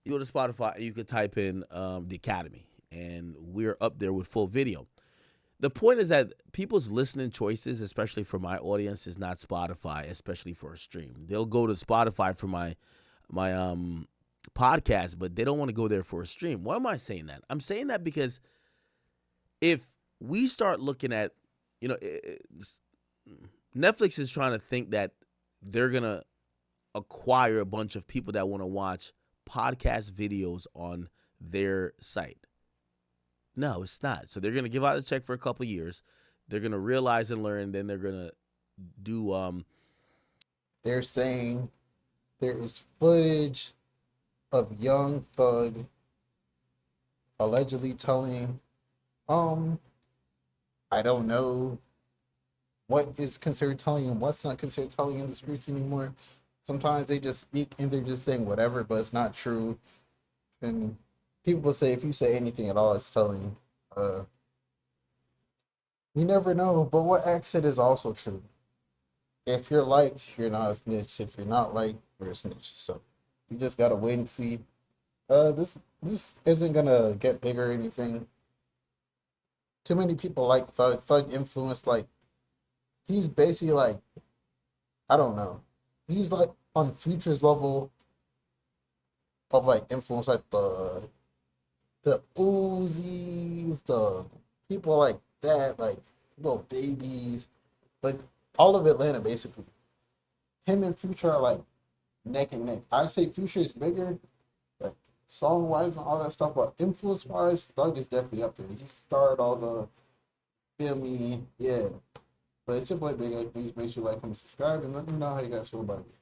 You go to Spotify and you could type in the Academy, and we're up there with full video. The point is that people's listening choices, especially for my audience, is not Spotify, especially for a stream. They'll go to Spotify for my podcast, but they don't want to go there for a stream. Why am I saying that? I'm saying that because if we start looking at, Netflix is trying to think that they're going to acquire a bunch of people that want to watch podcast videos on their site. No, it's not. So they're going to give out a check for a couple of years. They're going to realize and learn. Then they're going to do. They're saying there is footage of Young Thug allegedly telling, I don't know what is considered telling and what's not considered telling in the streets anymore. Sometimes they just speak and they're just saying whatever, but it's not true. And people say if you say anything at all, it's telling. You never know. But what X said is also true. If you're liked, you're not a snitch. If you're not liked, you're a snitch. So you just gotta wait and see. This isn't gonna get bigger or anything. Too many people like Thug. Thug influence, like, he's basically like, I don't know. He's like on Future's level of like influence, like the Uzis, the people like that, like little babies, like all of Atlanta basically. Him and Future are like neck and neck. I say Future is bigger, like song wise and all that stuff, but influence wise, Thug is definitely up there. He started all the, feel me, yeah. But it's your boy Big A. Please make sure you like, comment, subscribe, and let me know how you guys feel about it.